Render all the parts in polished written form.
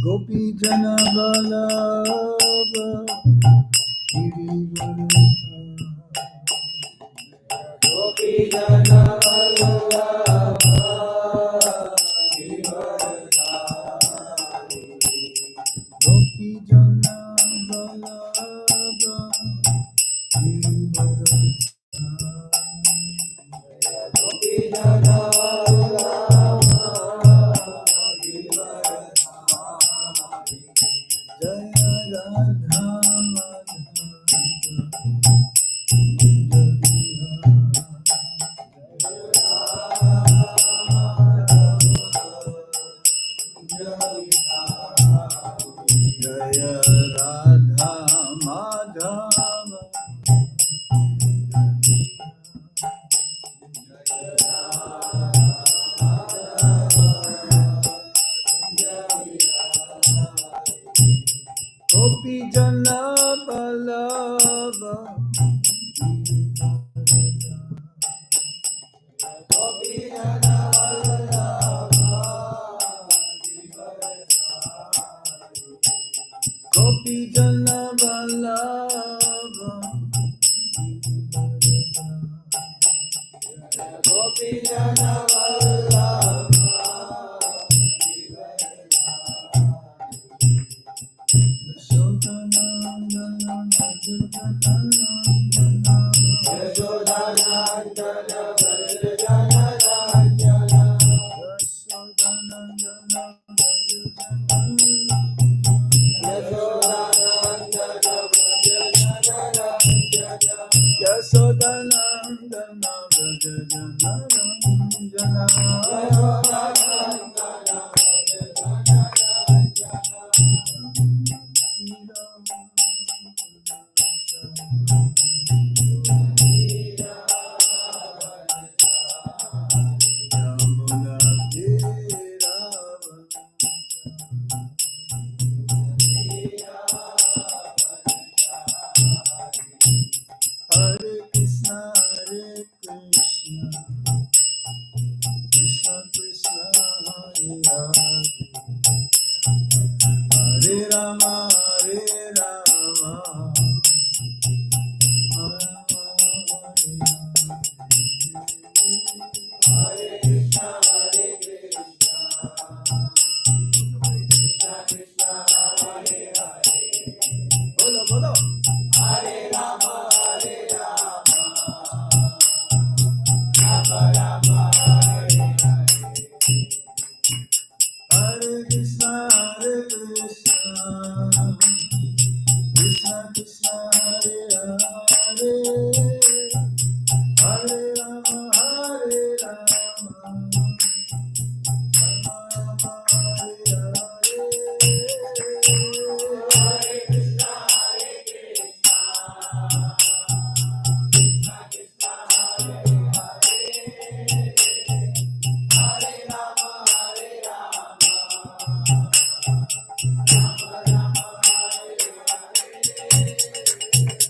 Gopi Jana Vallabha Girivardhana Gopi Jana Vallabha Girivardhana Gopi Jana Vallabha Girivardhana Gopi Jana Gopi Jana Vallabha Gopi Jana Vallabha Gopi Jana Vallabha Gopi Jana Vallabha Hare Krishna, Krishna Krishna, Hare Hare, Hare Rama, Hare Rama, Hare Krishna, Krishna Krishna, Hare Hare. Bolo, bolo. Hare Rama, Hare Rama, Rama Rama, Hare Hare. Hare Krishna, Krishna Krishna, Hare Hare, Hare Rama, Hare Rama, Rama Rama, Hare Hare. Hare Krishna, Krishna Krishna, Hare Hare, Hare Rama, Hare Rama, Rama Rama, Hare Hare.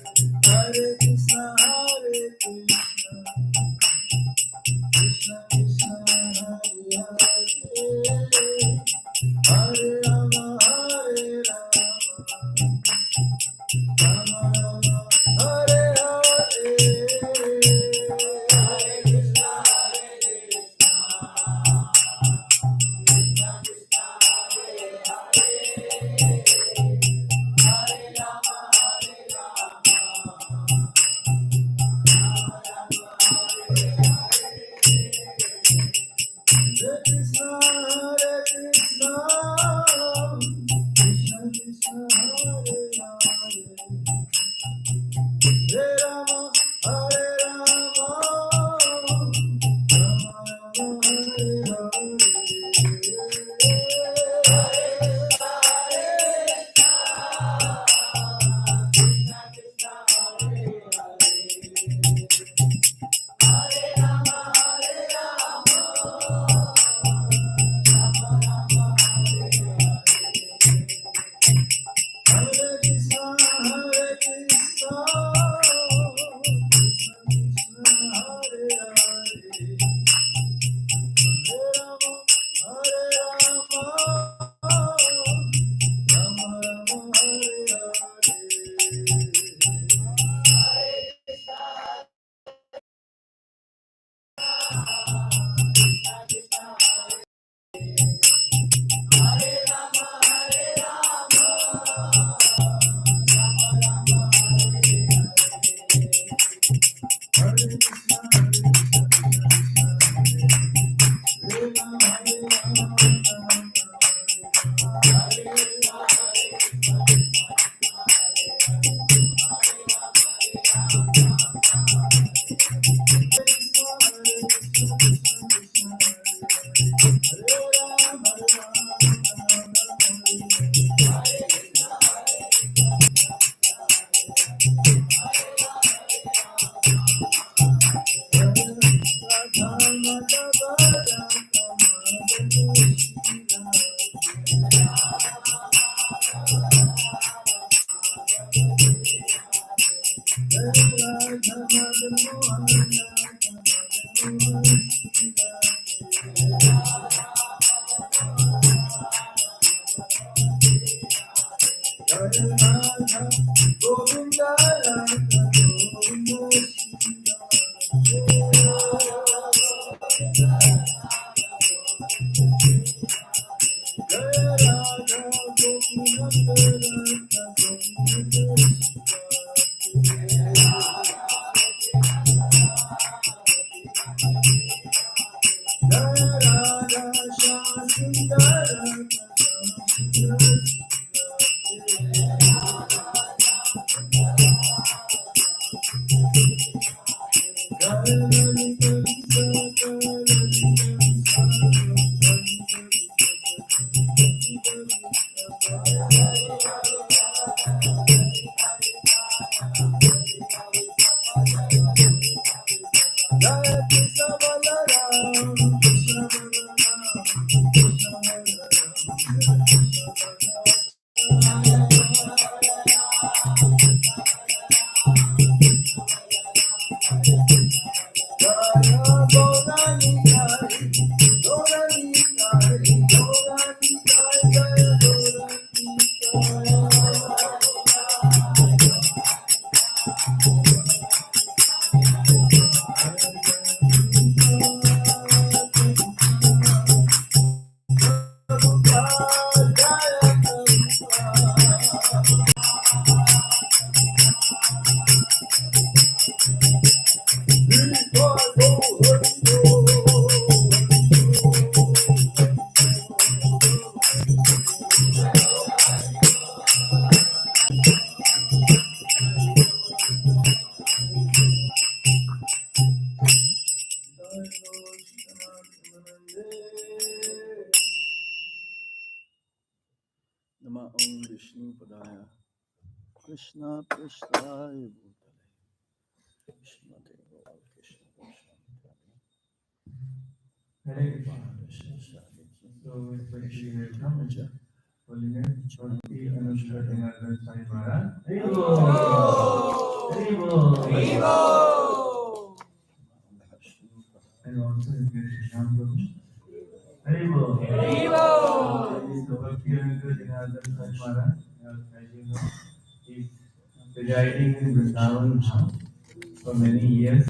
Govinda Radha Nama Om Vishnu Padaya Krishna Prasthaya Bhutale Krishna Deva Krishna Hare Krishna. So, especially welcome, Holiness, Bhakti, Anushka, Dinardhan Sai Maharaj. Haribo! Haribo! And also His Grace Shyam Prabhu. Haribo! So, Bhakti, Anushka, Dinardhan Sai Maharaj, as you know, is residing in Vrindavan now for many years.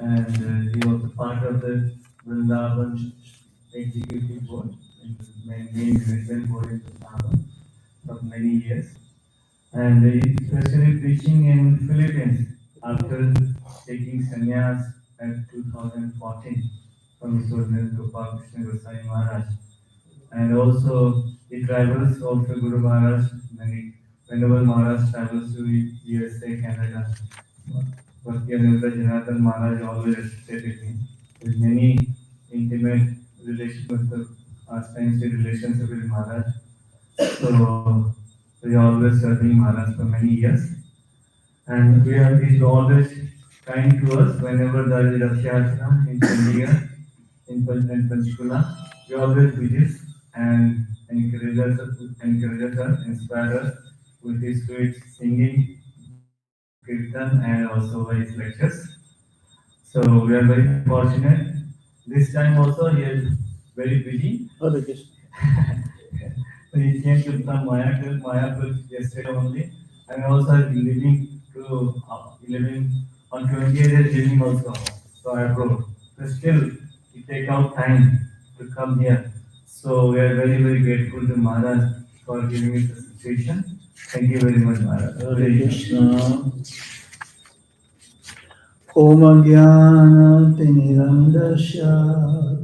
And he was a part of the Vrindavan Executive Board, main management board in Vrindavan for many years. And he especially preaching in Philippines after taking sannyas in 2014 from his Holiness Gopal Krishna Goswami Maharaj. And also he travels also Guru Maharaj, many Venerable Maharaj travels to USA, Canada. Bhakti Anuruddha Janardhan Maharaj always associated me with many intimate relations with the pastimes, relationship with Maharaj. So we are always serving Maharaj for many years. And we are he's always kind to us whenever there is Rath Yatra in Chandigarh, in Panchkula. We always visit and encourages us, inspires us with his sweet singing, kirtan, and also his lectures. So we are very fortunate. This time also he is very busy. Hare Krishna. So he came to from Mayapur yesterday only, and also living on 28 days living also. So abroad. So still he take out time to come here. So we are very grateful to Maharaj for giving us the situation. Thank you very much, Maharaj. Hare Krishna. Om Jnana Tinirandasya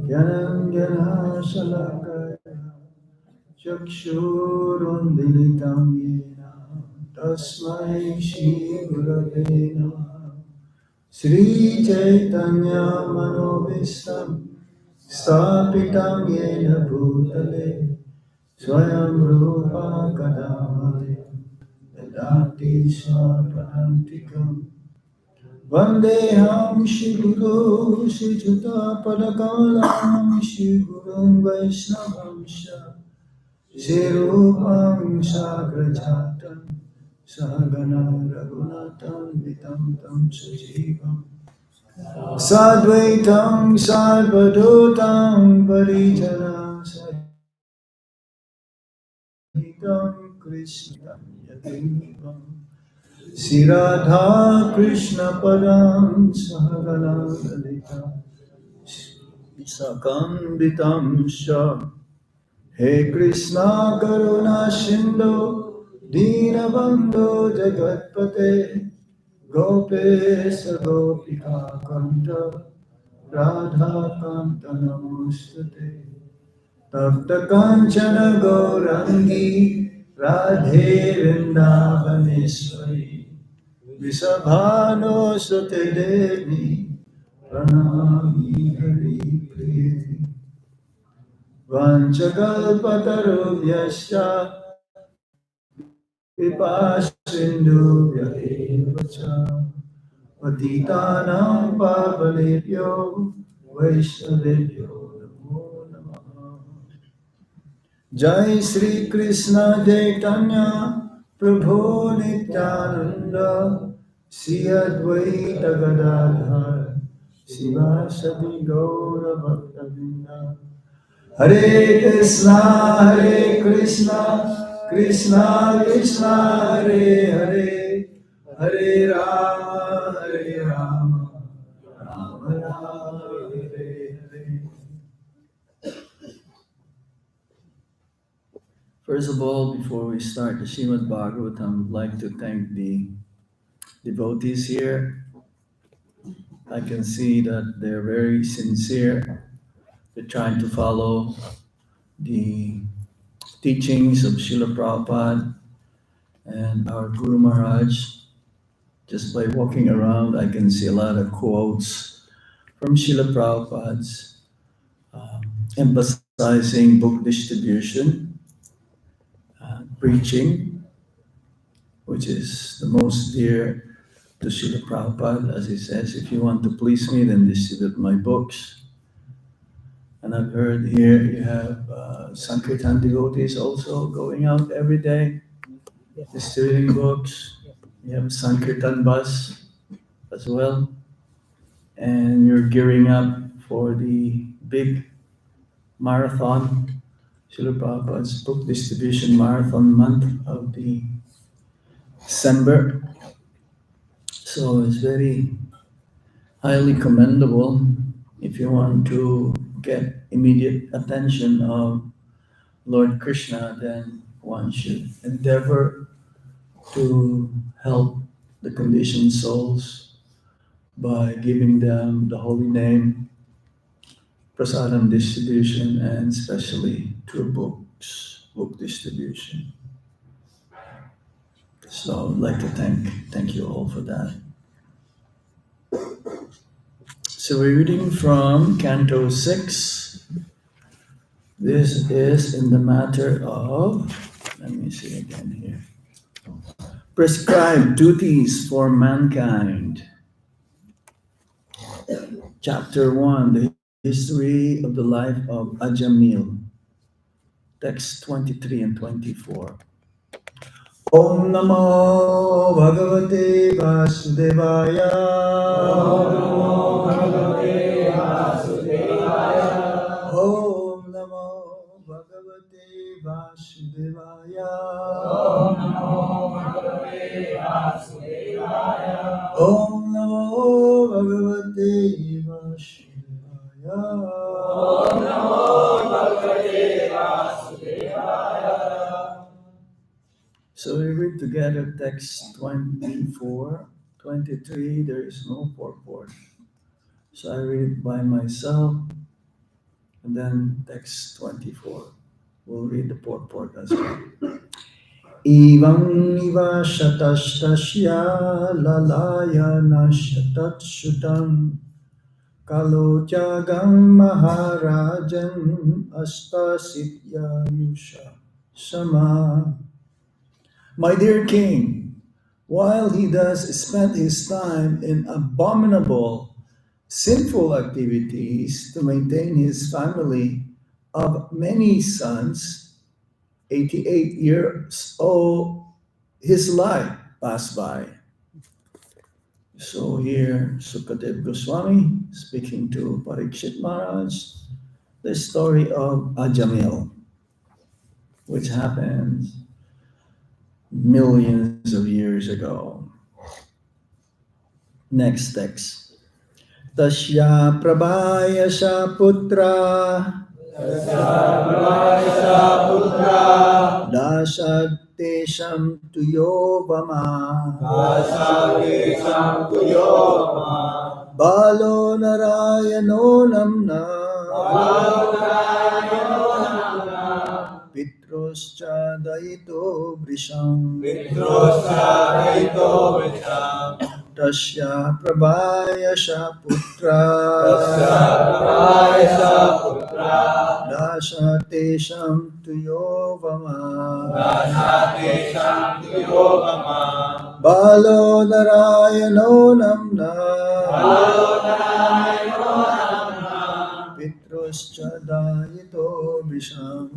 Jnanam Jnana Salakaya Chakshurundilitam Yena Tasmai Shri Gurave Namaha Sri Chaitanya Manobhistam Stapitam Yena Bhutale Swayam Rupa Kadamaya Dadati Swapanantikam Vandeham Shri Guru Shri Juta Padakalam Shri Gurum Vaishnavam Shri Rupam Sagrajatam Sagana Raghunatam Vitam Tam Sujivam Sadvaitam Sarvadutam Parijana Sahitam Krishna Yadeva Sri Radha Krishna Padam Sahagana Lalita Sakam Sha He Krishna Karuna Sindhu Dinabandhu Jagatpate Gopesha Gopika Kanta Radha Kanta Namustate Tapta Kanchana Gaurangi Radhe Vrindavaneshwari Visabhano Sute Devi Pranami Hari Priye Vanchakalpatarubhyascha Vipasindhu Vyadevacha Patitanam Pavanebhyo Vaishnavebhyo Namo Namaha Jai Sri Krishna Chaitanya Prabhu Nityananda Sri Advaita Gadadhar Sivasadi Gaura Bhaktavinda Hare Krishna, Krishna Krishna, Hare Hare, Hare Rama, Rama Rama, Hare Hare. First of all, before we start the Srimad Bhagavatam, I'd like to thank the devotees here. I can see that they're very sincere. They're trying to follow the teachings of Srila Prabhupada and our Guru Maharaj. Just by walking around, I can see a lot of quotes from Srila Prabhupada's emphasizing book distribution, preaching, which is the most dear to Srila Prabhupada, as he says, if you want to please me, then distribute my books. And I've heard here you have Sankirtan devotees also going out every day, distributing books. You have Sankirtan bus as well. And you're gearing up for the big marathon, Srila Prabhupada's book distribution marathon month of the December. So it's very highly commendable if you want to get immediate attention of Lord Krishna, then one should endeavor to help the conditioned souls by giving them the holy name, prasadam distribution, and especially through books, book distribution. So I'd like to thank you all for that. So we're reading from Canto 6. This is in the matter of, let me see again here, prescribed duties for mankind. Chapter 1, the history of the life of Ajamil. Text 23 and 24. Om Namo Bhagavate Vasudevaya. Om Namo Bhagavate Vasudevaya. Om Namo Bhagavate Vasudevaya. Om Namo Bhagavate Vasudevaya. Om Namo Bhagavate Vasudevaya. Om Namo Bhagavate Vasudevaya. So we read together text 24, 23, there is no purport. So I read it by myself, and then text 24. We'll read the purport as well. Evam niva shatashtasya lalaya nashatat shutam kalojagam maharajan astasitya yusha sama. My dear king, while he thus spent his time in abominable, sinful activities to maintain his family of many sons, 88 years old, his life passed by. So here, Sukadev Goswami speaking to Parikshit Maharaj, the story of Ajamil, which happens millions of years ago. Next text. Tasya prabhaya sa putra dasad tesham tuyo vama balo narayano namna pitroscha daito vrisham tasya prabhaya sa putra dasad tesham tuyo vama balo narayano namna pitroscha daito vrisham.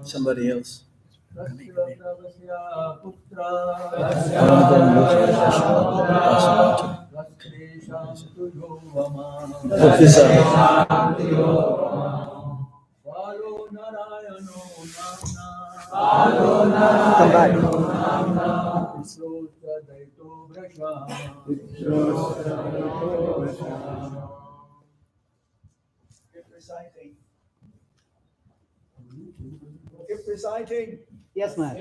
Somebody else. Come back. Keep reciting. Yes, ma'am.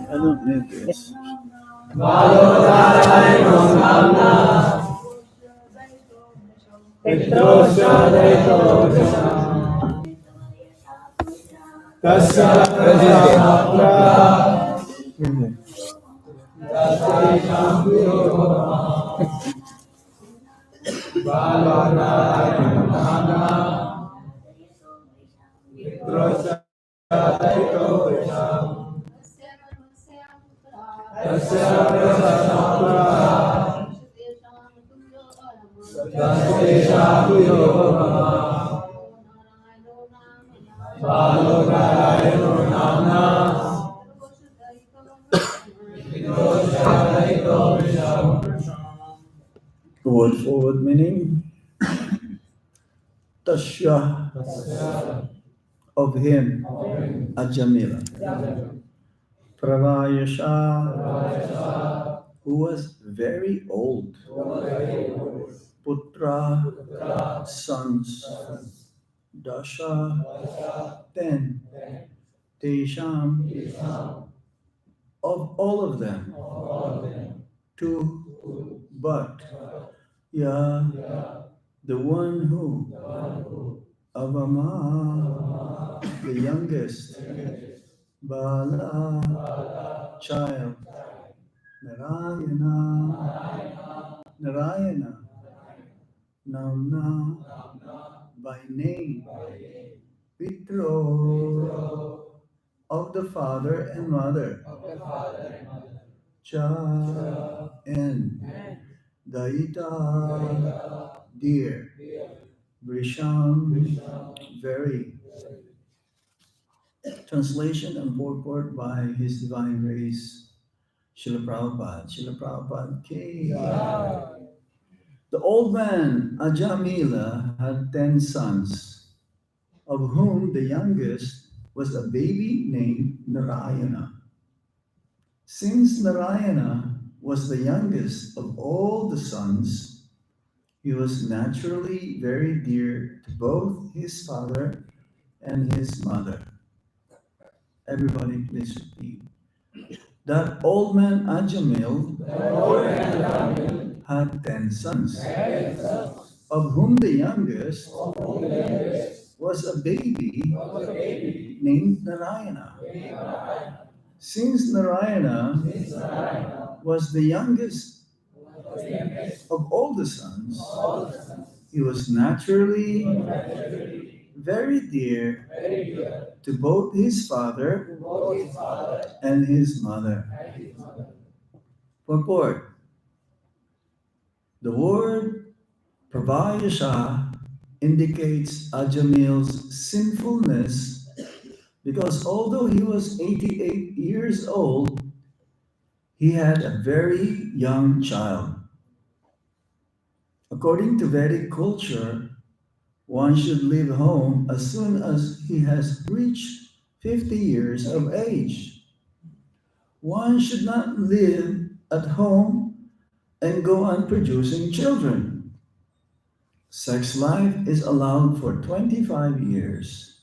I don't need this. Word forward meaning. Tasya, of him, Ajamila. Pravayasha, who was very old. Putra, sons. Dasha, 10. Tesham, of all of them. Two, but. Ya, the one who. Avama, the youngest. Bala, child. Narayana, Narayana. Namna, by name. Pitro, of the father and mother. Cha, and Daita, dear. Vrisham, very. Translation and purport by His Divine Grace, Srila Prabhupada. Srila Prabhupada K. The old man, Ajamila, had 10 sons, of whom the youngest was a baby named Narayana. Since Narayana was the youngest of all the sons, he was naturally very dear to both his father and his mother. Everybody please repeat. That old man Ajamil had 10 sons, of whom the youngest was a baby named Narayana. Since Narayana was the youngest of all the sons, he was naturally very dear to both his father and his mother. Purport. The word Pravayasha indicates Ajamil's sinfulness because although he was 88 years old, he had a very young child. According to Vedic culture, one should leave home as soon as he has reached 50 years of age. One should not live at home and go on producing children. Sex life is allowed for 25 years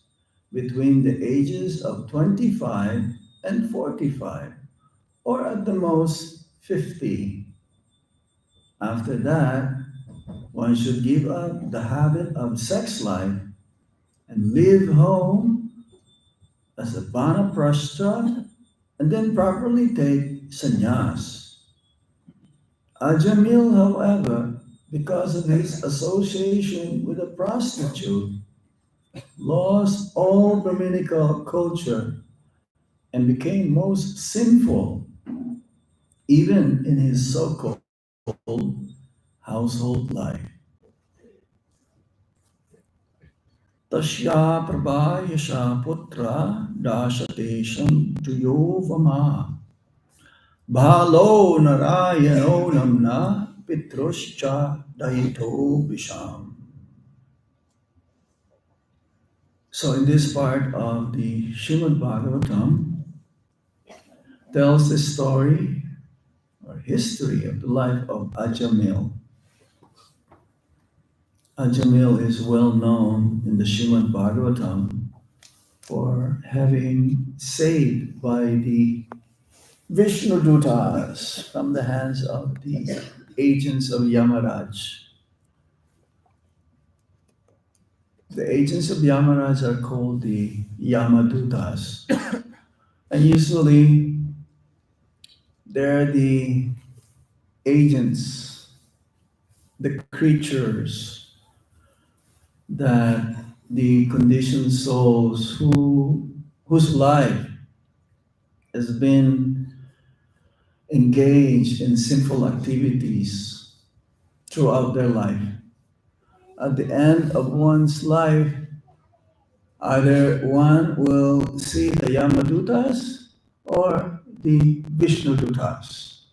between the ages of 25 and 45, or at the most 50. After that, one should give up the habit of sex life and leave home as a vanaprastha and then properly take sannyas. Ajamil, however, because of his association with a prostitute, lost all Brahminical culture and became most sinful, even in his so-called household life. Tasya prabhayasha putra dashatesham tuyovama bhalo narayano namna pitruscha daito visham. So in this part of the Srimad Bhagavatam tells the story or history of the life of Ajamil. Ajamil is well known in the Srimad Bhagavatam for having saved by the Vishnu Dutas from the hands of the agents of Yamaraj. The agents of Yamaraj are called the Yamadutas. And usually they're the agents, the creatures that the conditioned souls whose life has been engaged in sinful activities throughout their life. At the end of one's life, either one will see the Yamadutas or the Vishnudutas.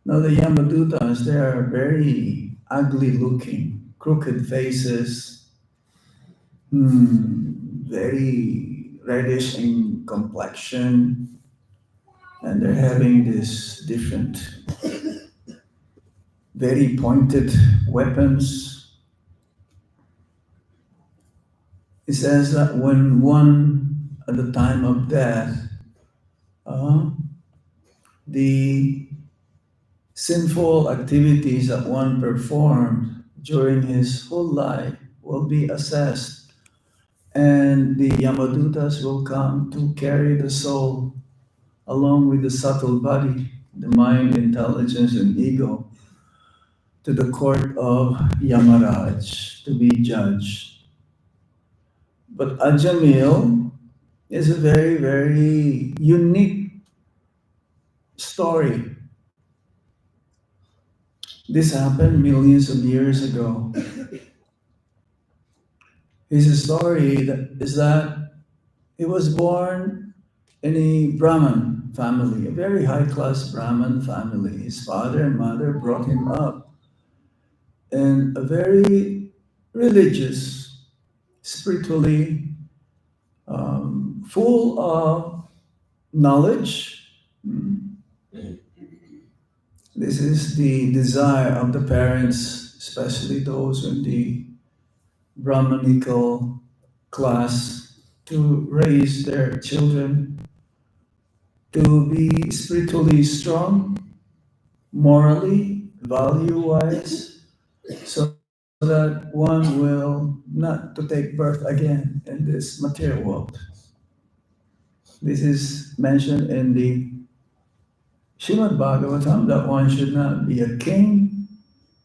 Now the Yamadutas, they are very ugly looking, crooked faces, very reddish in complexion, and they're having this different, very pointed weapons. It says that when one, at the time of death, uh, the sinful activities that one performed during his whole life will be assessed, and the Yamadutas will come to carry the soul along with the subtle body, the mind, intelligence, and ego, to the court of Yamaraj to be judged. But Ajamil is a very, very unique story. This happened millions of years ago. His story is that he was born in a Brahmin family, a very high class Brahmin family. His father and mother brought him up in a very religious, spiritually full of knowledge. This is the desire of the parents, especially those in the Brahmanical class, to raise their children to be spiritually strong, morally, value wise, so that one will not to take birth again in this material world. This is mentioned in the Srimad Bhagavatam that one should not be a king,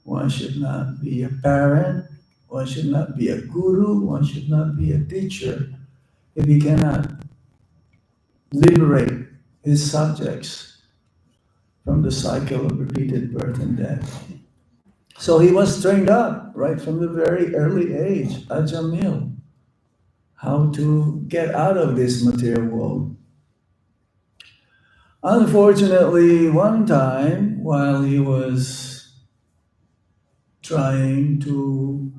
one should not be a parent, one should not be a guru, one should not be a teacher if he cannot liberate his subjects from the cycle of repeated birth and death. So he was trained up right from the very early age, Ajamil, how to get out of this material world. Unfortunately, one time while he was trying to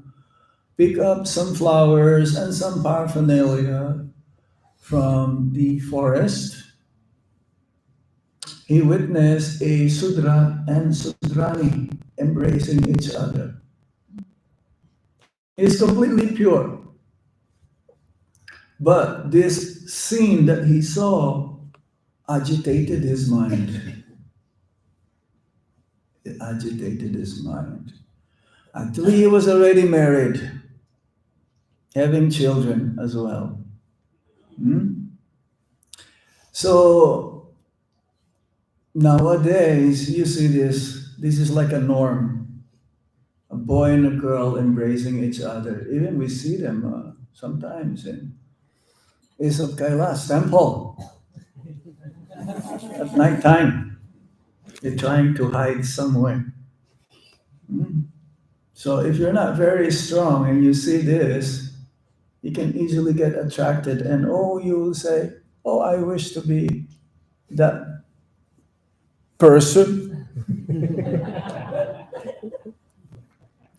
pick up some flowers and some paraphernalia from the forest, he witnessed a Sudra and Sudrani embracing each other. He's completely pure. But this scene that he saw agitated his mind. It agitated his mind. Actually, he was already married, having children as well. Hmm? So nowadays, you see this is like a norm. A boy and a girl embracing each other. Even we see them sometimes in Isot Kailas temple at night time. They're trying to hide somewhere. Hmm? So if you're not very strong and you see this, you can easily get attracted, and you will say, "Oh, I wish to be that person."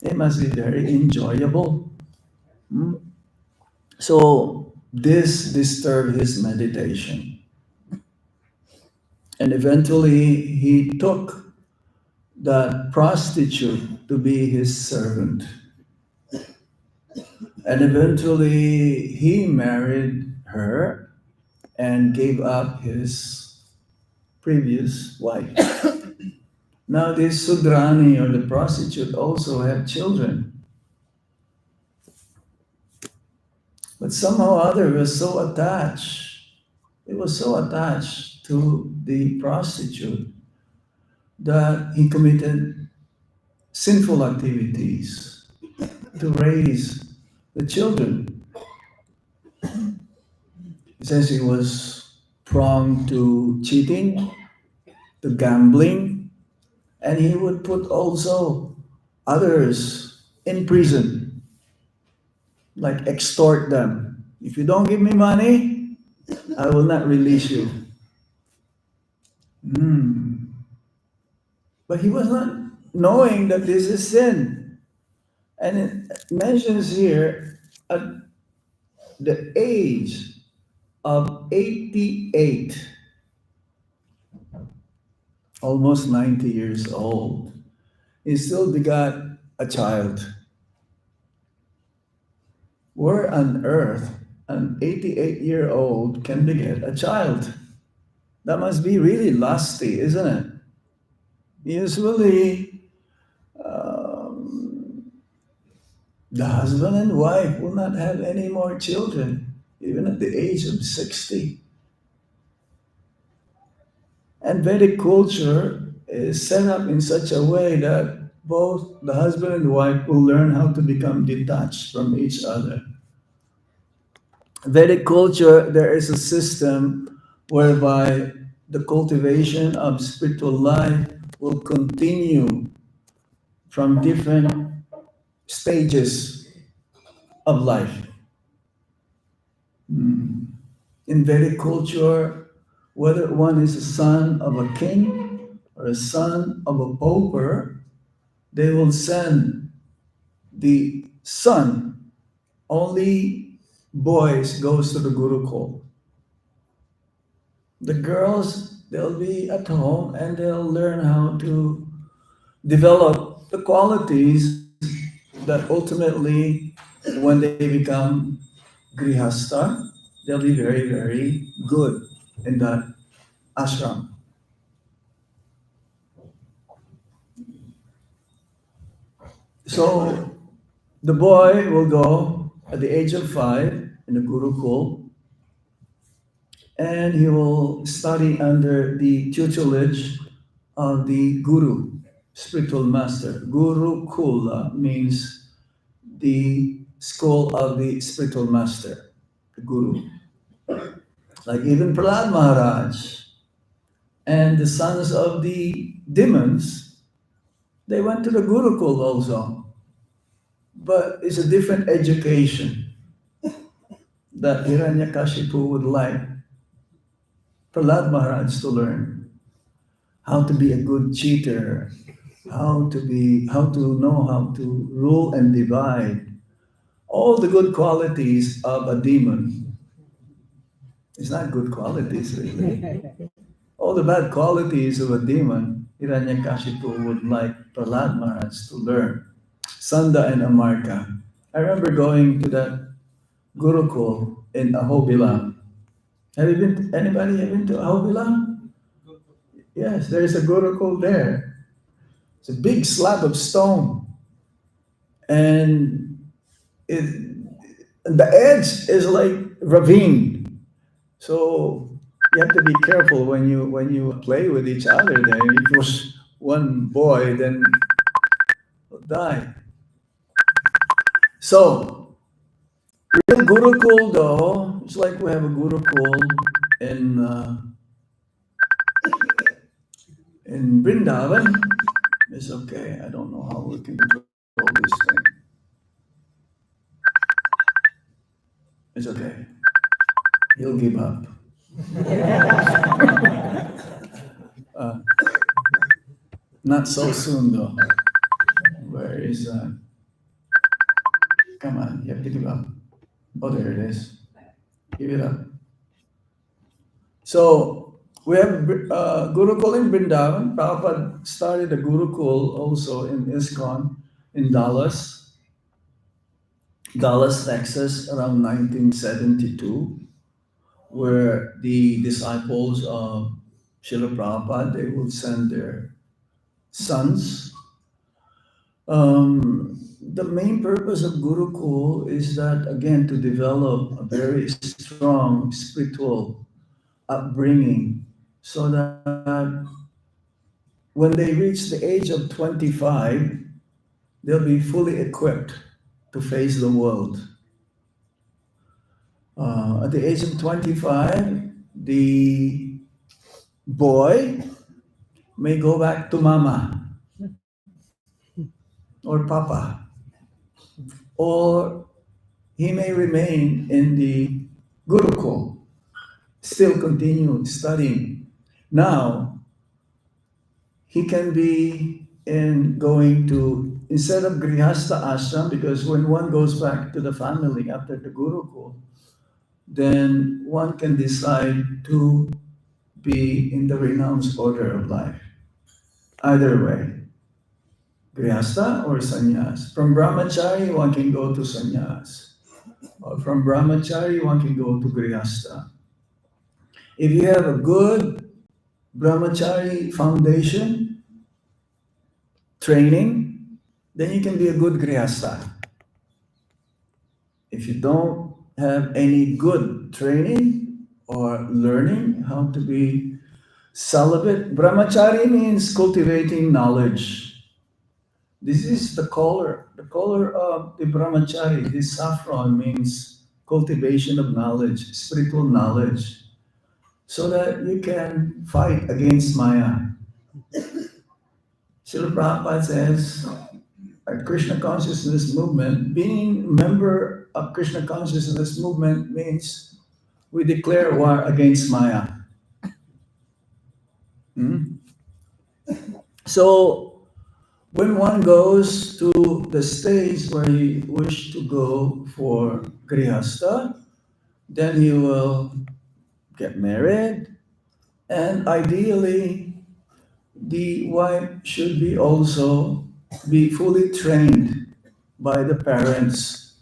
It must be very enjoyable. Hmm? So this disturbed his meditation. And eventually he took that prostitute to be his servant. And eventually he married her and gave up his previous wife. Now this Sudrani or the prostitute also had children. But somehow or other was so attached. It was so attached to the prostitute that he committed sinful activities to raise the children. He says he was prone to cheating, to gambling, and he would put also others in prison, like extort them. If you don't give me money, I will not release you. But he was not knowing that this is sin. And it mentions here the age of 88, almost 90 years old, he still begot a child. Where on earth an 88-year-old can beget a child? That must be really lusty, isn't it? Usually, the husband and wife will not have any more children, even at the age of 60. And Vedic culture is set up in such a way that both the husband and wife will learn how to become detached from each other. Vedic culture, there is a system whereby the cultivation of spiritual life will continue from different stages of life. In Vedic culture, whether one is a son of a king or a son of a pauper, they will send the son. Only boys goes to the Gurukul. The girls, they'll be at home and they'll learn how to develop the qualities that ultimately, when they become grihasta, they'll be very, very good in that ashram. So the boy will go at the age of 5 in the Gurukul, and he will study under the tutelage of the Guru, spiritual master. Guru Kula means the school of the spiritual master, the Guru. Like even Prahlad Maharaj and the sons of the demons, they went to the Gurukul also. But it's a different education that Hiranyakashipu would like Prahlad Maharaj to learn. How to be a good cheater, how to know how to rule and divide. All the good qualities of a demon. It's not good qualities really. All the bad qualities of a demon, Hiranyakashipu would like Prahlad Maharaj to learn. Sanda and Amarka. I remember going to that Gurukul in Ahobila. Have you been? Anybody have been to Ahobila? Yes, there is a Gurukul there. It's a big slab of stone, and it, the edge is like ravine. So you have to be careful when you play with each other there. If it was one boy, then he'll die. So real Gurukul though, it's like we have a Gurukul in in Vrindavan. It's okay. I don't know how we can control this thing. It's okay. He'll give up. Uh, Not so soon though. Where is Come on, you have to give up. Oh, there it is. Give it up. So we have Gurukul in Vrindavan. Prabhupada started a Gurukul also in ISKCON in Dallas, Texas, around 1972, where the disciples of Srila Prabhupada, they would send their sons. The main purpose of Gurukul is that, again, to develop a very strong spiritual upbringing so that when they reach the age of 25, they'll be fully equipped to face the world. At the age of 25, the boy may go back to mama or papa, or he may remain in the Gurukul, still continue studying. Now, he can be in going to, instead of Grihastha ashram, because when one goes back to the family after the Gurukul, then one can decide to be in the renounced order of life. Either way, Grihastha or sannyas. From brahmachari, one can go to sannyas. Or from brahmachari, one can go to grihastha. If you have a good brahmachari foundation training, then you can be a good grihastha. If you don't have any good training or learning how to be celibate, brahmachari means cultivating knowledge. This is the color. The color of the brahmachari, this saffron, means cultivation of knowledge, spiritual knowledge, so that you can fight against Maya. Srila Prabhupada says, a Krishna consciousness movement, being a member of Krishna consciousness movement means we declare war against Maya. So when one goes to the stage where he wishes to go for Grihastha, then he will get married, and ideally the wife should be also be fully trained by the parents.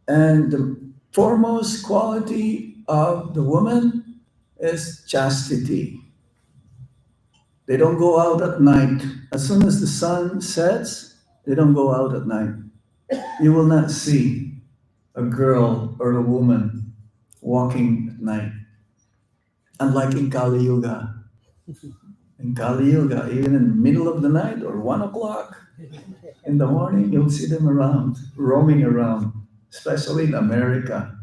And the foremost quality of the woman is chastity. They don't go out at night. As soon as the sun sets, they don't go out at night. You will not see a girl or a woman walking at night. Unlike in Kali Yuga. In Kali Yuga, even in the middle of the night or 1 o'clock in the morning, you'll see them around, roaming around, especially in America.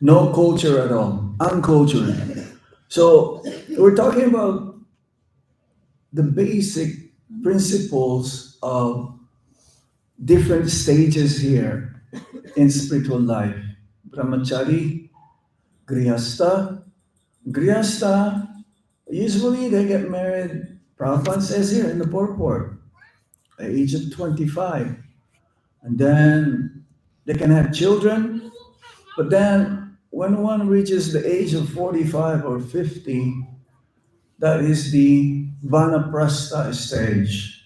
No culture at all, uncultured. So we're talking about the basic principles of different stages here in spiritual life. Brahmachari, Grihastha. Grihastha, usually they get married, Prabhupada says here in the purport, at the age of 25. And then they can have children, but then when one reaches the age of 45 or 50, that is the vanaprastha stage.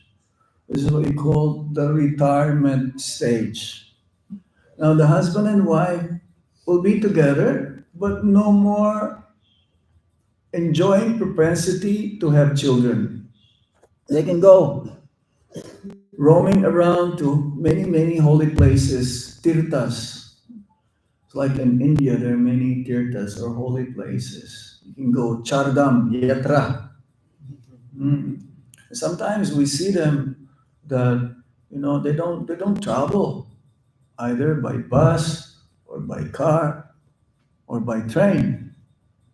This is what we call the retirement stage. Now the husband and wife will be together, but no more enjoying propensity to have children. They can go roaming around to many, many holy places, tirthas. It's like in India, there are many tirthas or holy places. You can go chardam, yatra. Sometimes we see them that they don't travel either by bus or by car or by train.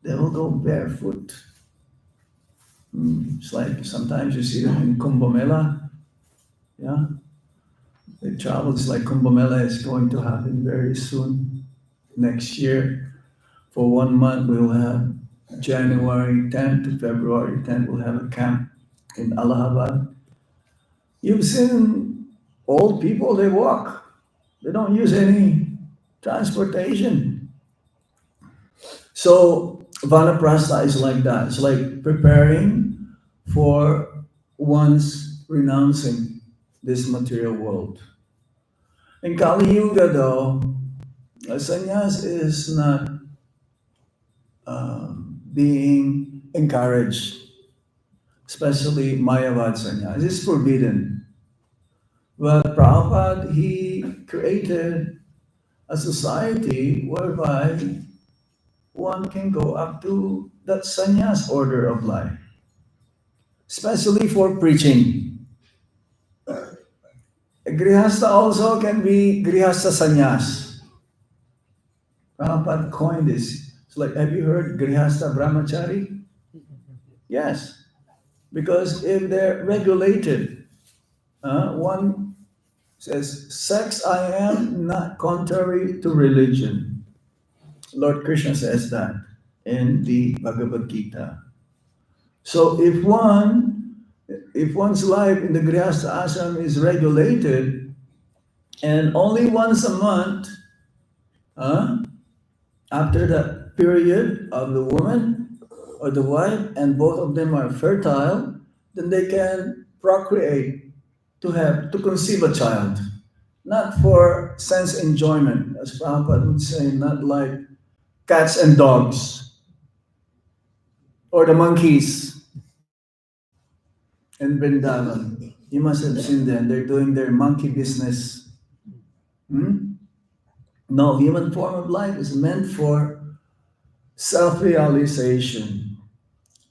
They will go barefoot. It's like sometimes you see them in Kumbh Mela. Yeah, they travel. It's like Kumbh Mela is going to happen very soon. Next year, for 1 month, we'll have January 10th to February 10th, we'll have a camp in Allahabad. You've seen old people, they walk. They don't use any transportation. So vanaprastha is like that. It's like preparing for one's renouncing this material world. In Kali Yuga, though, sannyas is not being encouraged, especially Mayavad sannyas. It's forbidden. But Prabhupada, he created a society whereby one can go up to that sannyas order of life, especially for preaching. A grihastha also can be grihastha sannyas. Prabhupada coined this. It's like, have you heard grihastha brahmachari? Yes, because if they're regulated, one says, sex I am not contrary to religion. Lord Krishna says that in the Bhagavad Gita. So if one's life in the Grihastha ashram is regulated, And only once a month, huh, after the period of the woman or the wife, and both of them are fertile, then they can procreate to conceive a child. Not for sense enjoyment, as Prabhupada would say, not like cats and dogs or the monkeys in Vrindavan. You must have seen them. They're doing their monkey business. Hmm? No, human form of life is meant for self-realization.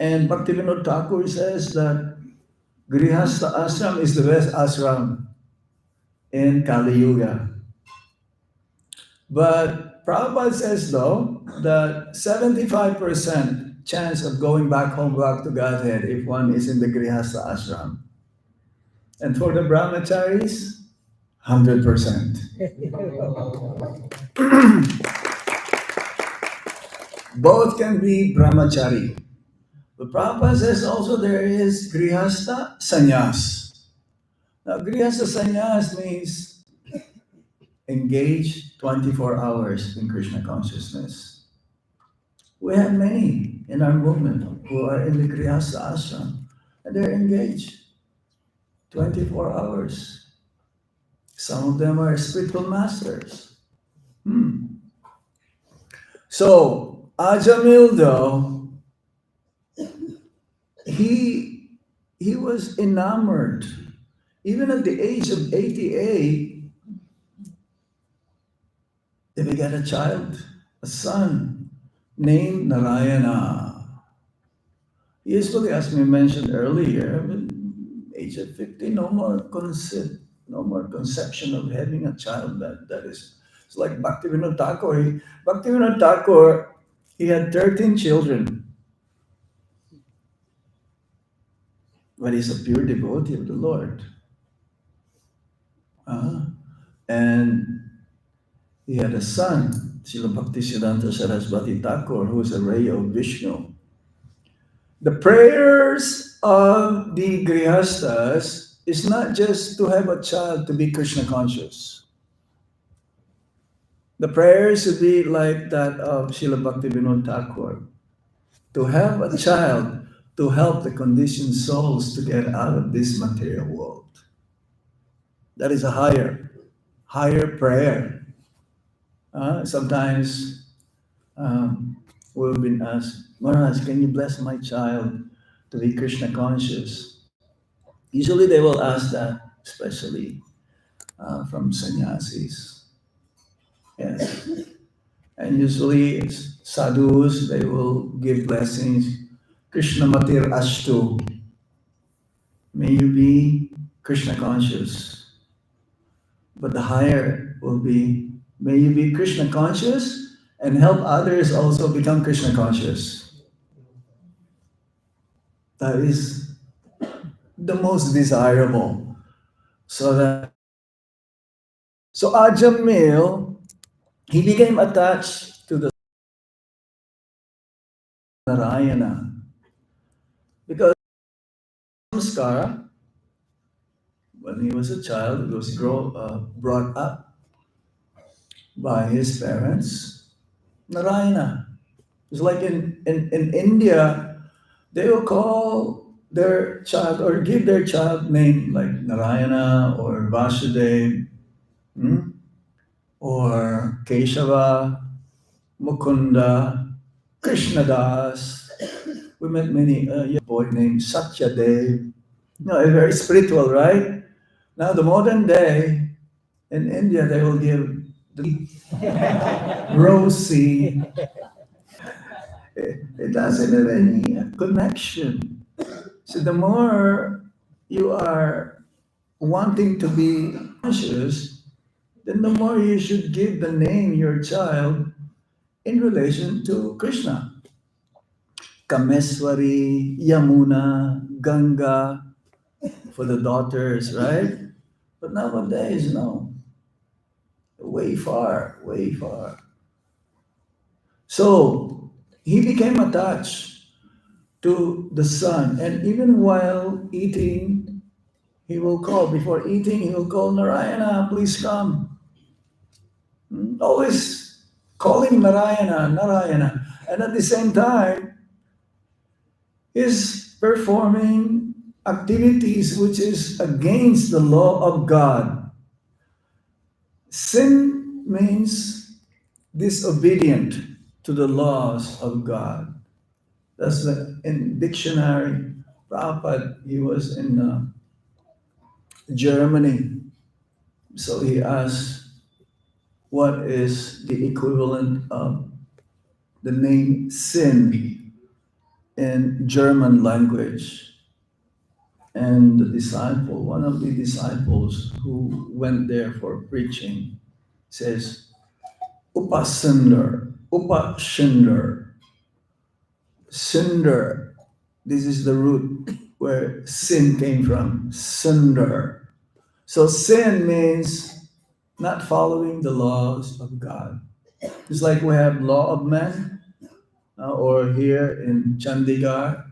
And Bhaktivinoda Thakur says that Grihastha ashram is the best ashram in Kali Yuga. But Prabhupada says though that 75% chance of going back home, back to Godhead if one is in the Grihastha ashram. And for the brahmacharis, 100%. Both can be brahmachari. But Prabhupada says also there is grihastha sannyas. Now, grihastha sannyas means engage 24 hours in Krishna consciousness. We have many in our movement who are in the grihastha ashram and they're engaged 24 hours. Some of them are spiritual masters. So, Ajamil though, he was enamored. Even at the age of 88, they begat a child, a son, named Narayana. Usually, as we mentioned earlier, age of 50, no more conception of having a child. That is, it's like Bhaktivinoda Thakur. Bhaktivinoda Thakur, he had 13 children, but he's a pure devotee of the Lord. And he had a son, Srila Bhaktisiddhanta Saraswati Thakur, who is a ray of Vishnu. The prayers of the Grihasthas is not just to have a child to be Krishna conscious. The prayers should be like that of Srila Bhaktivinoda Thakur, to have a child to help the conditioned souls to get out of this material world. That is a higher prayer. Sometimes we've been asked, Maharaj, can you bless my child to be Krishna conscious? Usually they will ask that, especially from sannyasis. Yes. And usually it's sadhus, they will give blessings. Krishna Matir Ashtu. May you be Krishna conscious. But the higher will be, may you be Krishna conscious and help others also become Krishna conscious. That is the most desirable. So Ajamil, he became attached to the Narayana because samskara, when he was a child, he was brought up by his parents, Narayana. It's like in India, they will call their child or give their child name like Narayana or Vasudev, or Keshava, Mukunda, Krishnadas. We met many young boy named Satyadev. No, very spiritual, right? Now the modern day in India, they will give the Rosie. It doesn't have any connection. So the more you are wanting to be conscious, then the more you should give the name your child in relation to Krishna. Kameswari, Yamuna, Ganga for the daughters, right? But nowadays, no. Way far, way far. So he became attached to the son, and even while eating, He will call, before eating, he will call Narayana, please come. Always calling Narayana, Narayana. And at the same time, he's performing activities which is against the law of God. Sin means disobedient to the laws of God. That's in dictionary. Prabhupada, he was in Germany. So he asked, what is the equivalent of the name sin in German language? And the disciple, one of the disciples who went there for preaching, says, Upasundar, Upasundar, Sundar. This is the root where sin came from, Sundar. So sin means not following the laws of God. It's like we have law of man, or here in Chandigarh,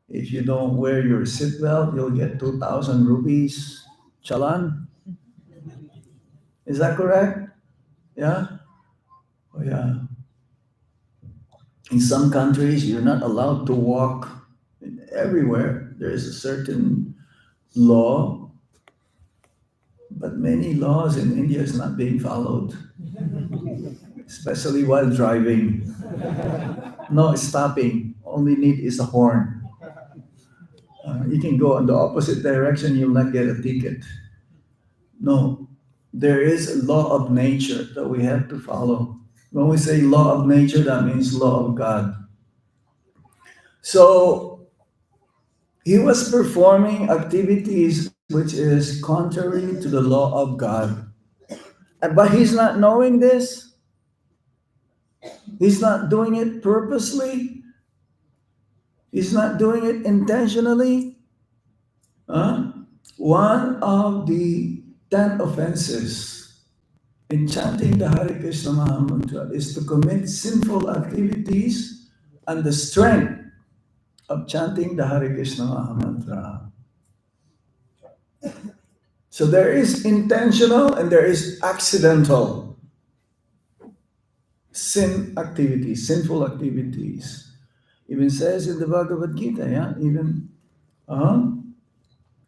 if you don't wear your seatbelt, you'll get 2,000 rupees chalan. Is that correct? Yeah? Oh, yeah. In some countries, you're not allowed to walk everywhere. There is a certain law, but many laws in India is not being followed, especially while driving. No stopping. Only need is a horn. You can go in the opposite direction, you'll not get a ticket. No, there is a law of nature that we have to follow. When we say law of nature, that means law of God. So he was performing activities which is contrary to the law of God. But he's not knowing this. He's not doing it purposely. He's not doing it intentionally. Huh? One of the 10 offenses in chanting the Hare Krishna Maha Mantra is to commit sinful activities and the strength of chanting the Hare Krishna Maha Mantra. So there is intentional and there is accidental sin activities, sinful activities. Even says in the Bhagavad Gita, yeah, even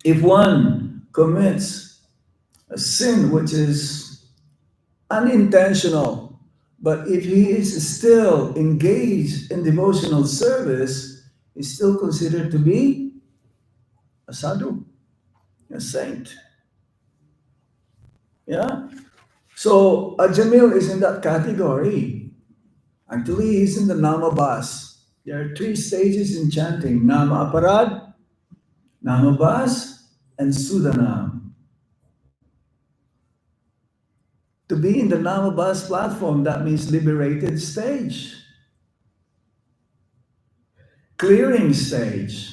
if one commits a sin which is unintentional, but if he is still engaged in devotional service, is still considered to be a sadhu, a saint. Yeah? So Ajamil is in that category. Actually, he's in the Namabas. There are 3 stages in chanting: Nama Aparad, Namabas, and Sudanam. To be in the Namabas platform, that means liberated stage, clearing stage.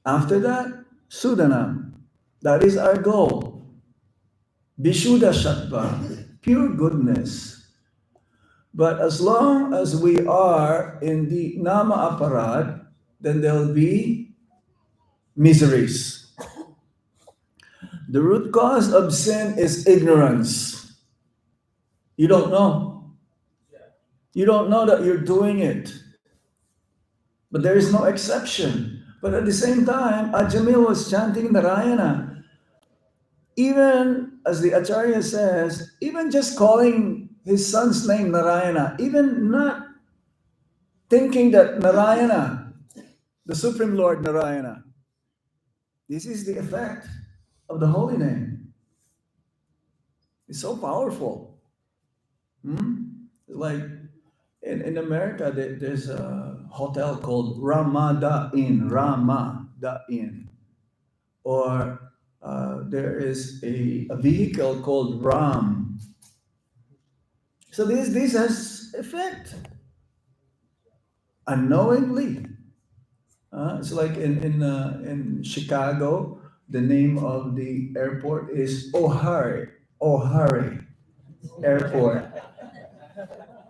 After that, Sudanam. That is our goal. Vishuddha Sattva, pure goodness. But as long as we are in the Nama Aparad, then there will be miseries. The root cause of sin is ignorance. You don't know. You don't know that you're doing it. But there is no exception. But at the same time, Ajamil was chanting Narayana. Even, as the Acharya says, even just calling his son's name Narayana, even not thinking that Narayana, the Supreme Lord Narayana, this is the effect of the holy name. It's so powerful. Like in America, there's a hotel called Ramada Inn, Ramada Inn. Or there is a vehicle called Ram. So this has effect. Unknowingly. It's like in Chicago, the name of the airport is O'Hare Airport.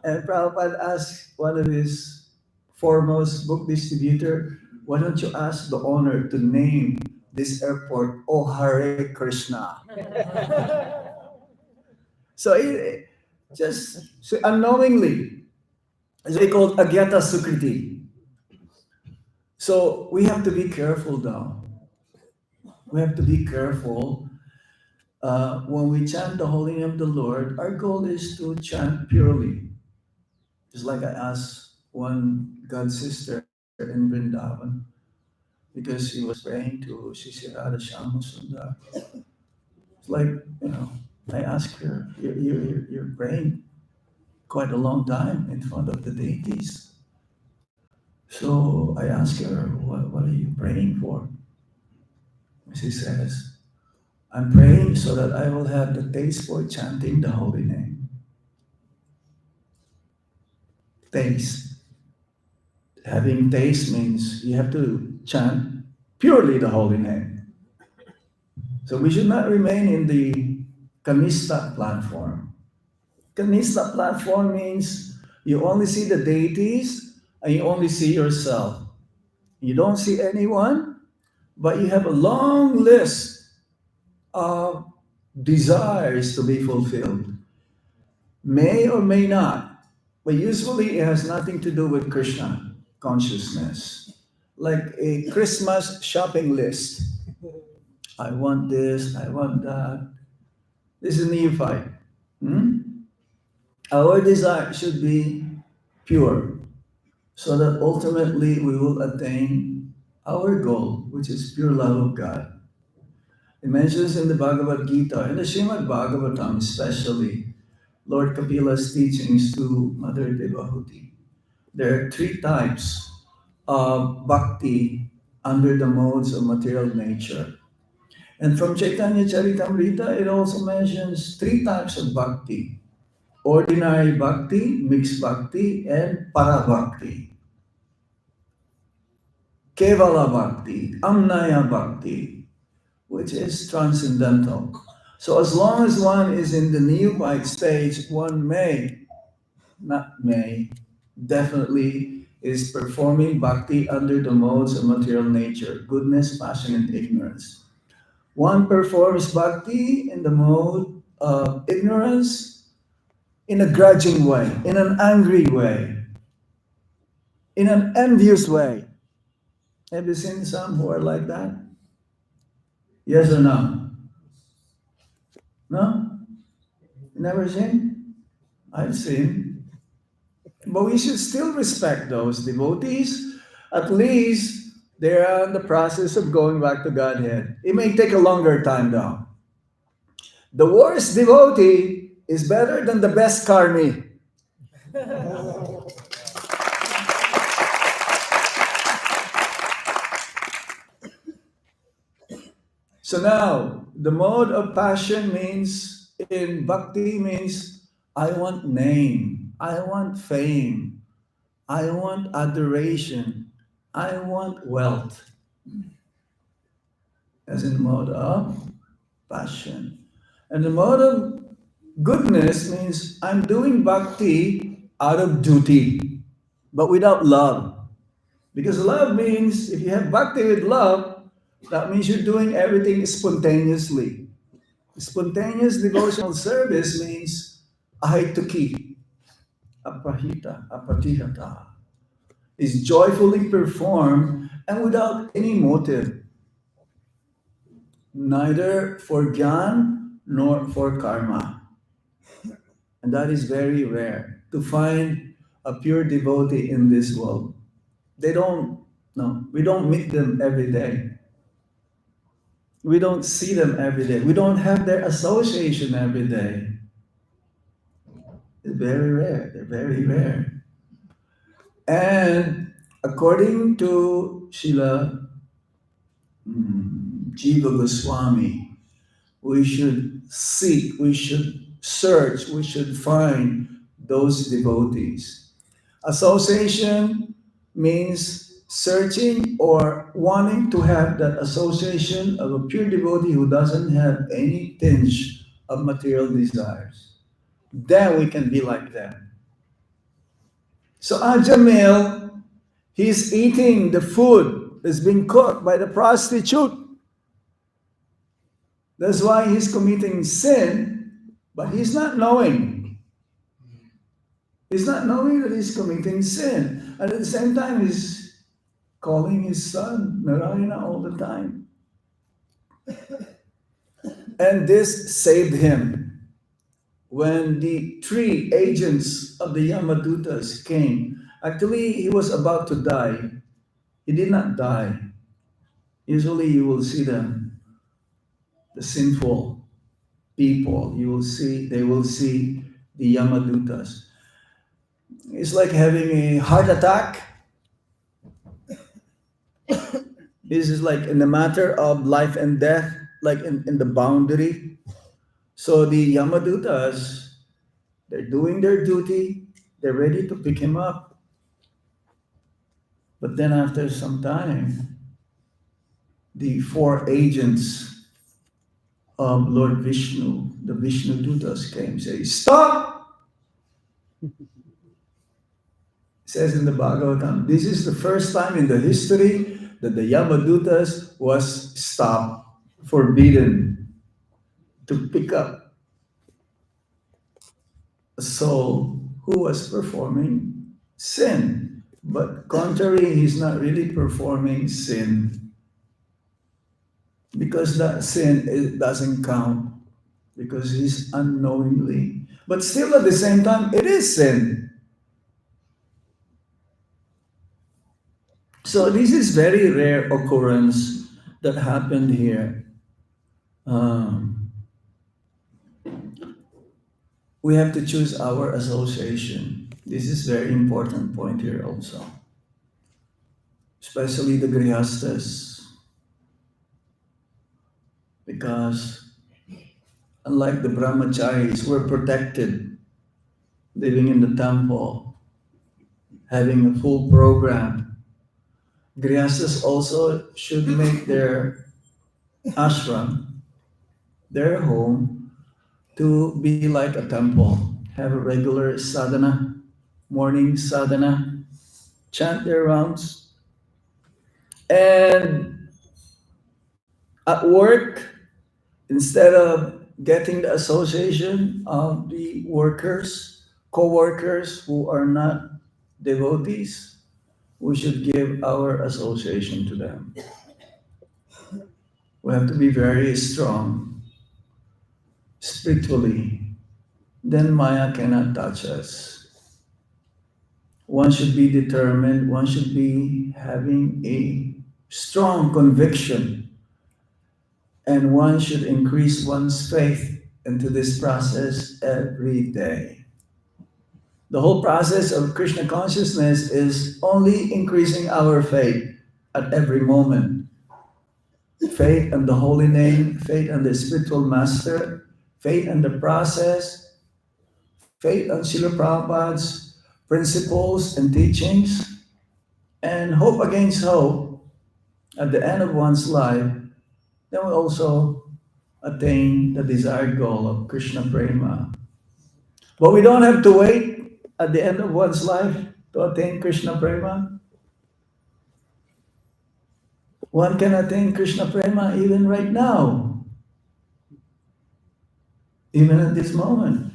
And Prabhupada asked one of his foremost book distributor, why don't you ask the owner to name this airport, oh Hare Krishna. So it just so unknowingly, it's called Agyata Sukriti. So we have to be careful now. We have to be careful. When we chant the holy name of the Lord, our goal is to chant purely. Just like I asked one God sister in Vrindavan, because she was praying to Shishirada Shamasundar. It's like, you know, I asked her, you're praying quite a long time in front of the deities. So I asked her, what are you praying for? She says, I'm praying so that I will have the taste for chanting the holy name. Taste. Having taste means you have to chant purely the holy name. So we should not remain in the Kanista platform. Kanista platform means you only see the deities and you only see yourself. You don't see anyone, but you have a long list of desires to be fulfilled. May or may not, but usually it has nothing to do with Krishna consciousness. Like a Christmas shopping list. I want this, I want that. This is neophyte. Our desire should be pure, so that ultimately we will attain our goal, which is pure love of God. It mentions in the Bhagavad Gita, in the Srimad Bhagavatam especially, Lord Kapila's teachings to Mother Devahuti. There are three types of bhakti under the modes of material nature. And from Chaitanya Charitamrita, it also mentions three types of bhakti: ordinary bhakti, mixed bhakti, and para bhakti. Kevala bhakti, amnaya bhakti, which is transcendental. So as long as one is in the neophyte stage, one definitely is performing bhakti under the modes of material nature, goodness, passion, and ignorance. One performs bhakti in the mode of ignorance in a grudging way, in an angry way, in an envious way. Have you seen some who are like that? Yes or no? No? Never seen? I've seen. But we should still respect those devotees. At least they're in the process of going back to Godhead. It may take a longer time though. The worst devotee is better than the best karmi. So now, the mode of passion means, in bhakti means, I want name, I want fame, I want adoration, I want wealth. As in the mode of passion. And the mode of goodness means I'm doing bhakti out of duty, but without love. Because love means, if you have bhakti with love, that means you're doing everything spontaneously. Spontaneous devotional service means ahituki, apahita, apatihata, is joyfully performed and without any motive, neither for gyan nor for karma. And that is very rare to find a pure devotee in this world. They don't, no, we don't meet them every day. We don't see them every day. We don't have their association every day. It's very rare. They're very rare. And according to Srila Jiva Goswami, we should seek, we should search, we should find those devotees. Association means searching or wanting to have that association of a pure devotee who doesn't have any tinge of material desires. Then we can be like them. So Ajamil, he's eating the food that's being cooked by the prostitute. That's why he's committing sin, but he's not knowing. He's not knowing that he's committing sin. And at the same time, he's calling his son Narayana all the time. And this saved him. When the three agents of the Yamadutas came, actually, he was about to die. He did not die. Usually, you will see them, the sinful people. You will see, they will see the Yamadutas. It's like having a heart attack. This is like in the matter of life and death, like in the boundary. So the Yamadutas, they're doing their duty, they're ready to pick him up. But then after some time, the four agents of Lord Vishnu, the Vishnu Dutas came, say, stop! It says in the Bhagavatam, this is the first time in the history that the Yamadutas was stopped, forbidden to pick up a soul who was performing sin. But contrary, he's not really performing sin because that sin doesn't count because he's unknowingly. But still at the same time, it is sin. So this is very rare occurrence that happened here. We have to choose our association. This is very important point here also. Especially the Grihastas. Because unlike the brahmacharis, we're protected, living in the temple, having a full program. Grihastas also should make their ashram, their home, to be like a temple. Have a regular sadhana, morning sadhana, chant their rounds. And at work, instead of getting the association of the workers, co-workers who are not devotees, we should give our association to them. We have to be very strong spiritually. Then Maya cannot touch us. One should be determined, one should be having a strong conviction, and one should increase one's faith into this process every day. The whole process of Krishna consciousness is only increasing our faith at every moment. Faith in the holy name, faith in the spiritual master, faith in the process, faith on Srila Prabhupada's principles and teachings, and hope against hope at the end of one's life, then we also attain the desired goal of Krishna Prema. But we don't have to wait at the end of one's life to attain Krishna Prema. One can attain Krishna Prema even right now, even at this moment.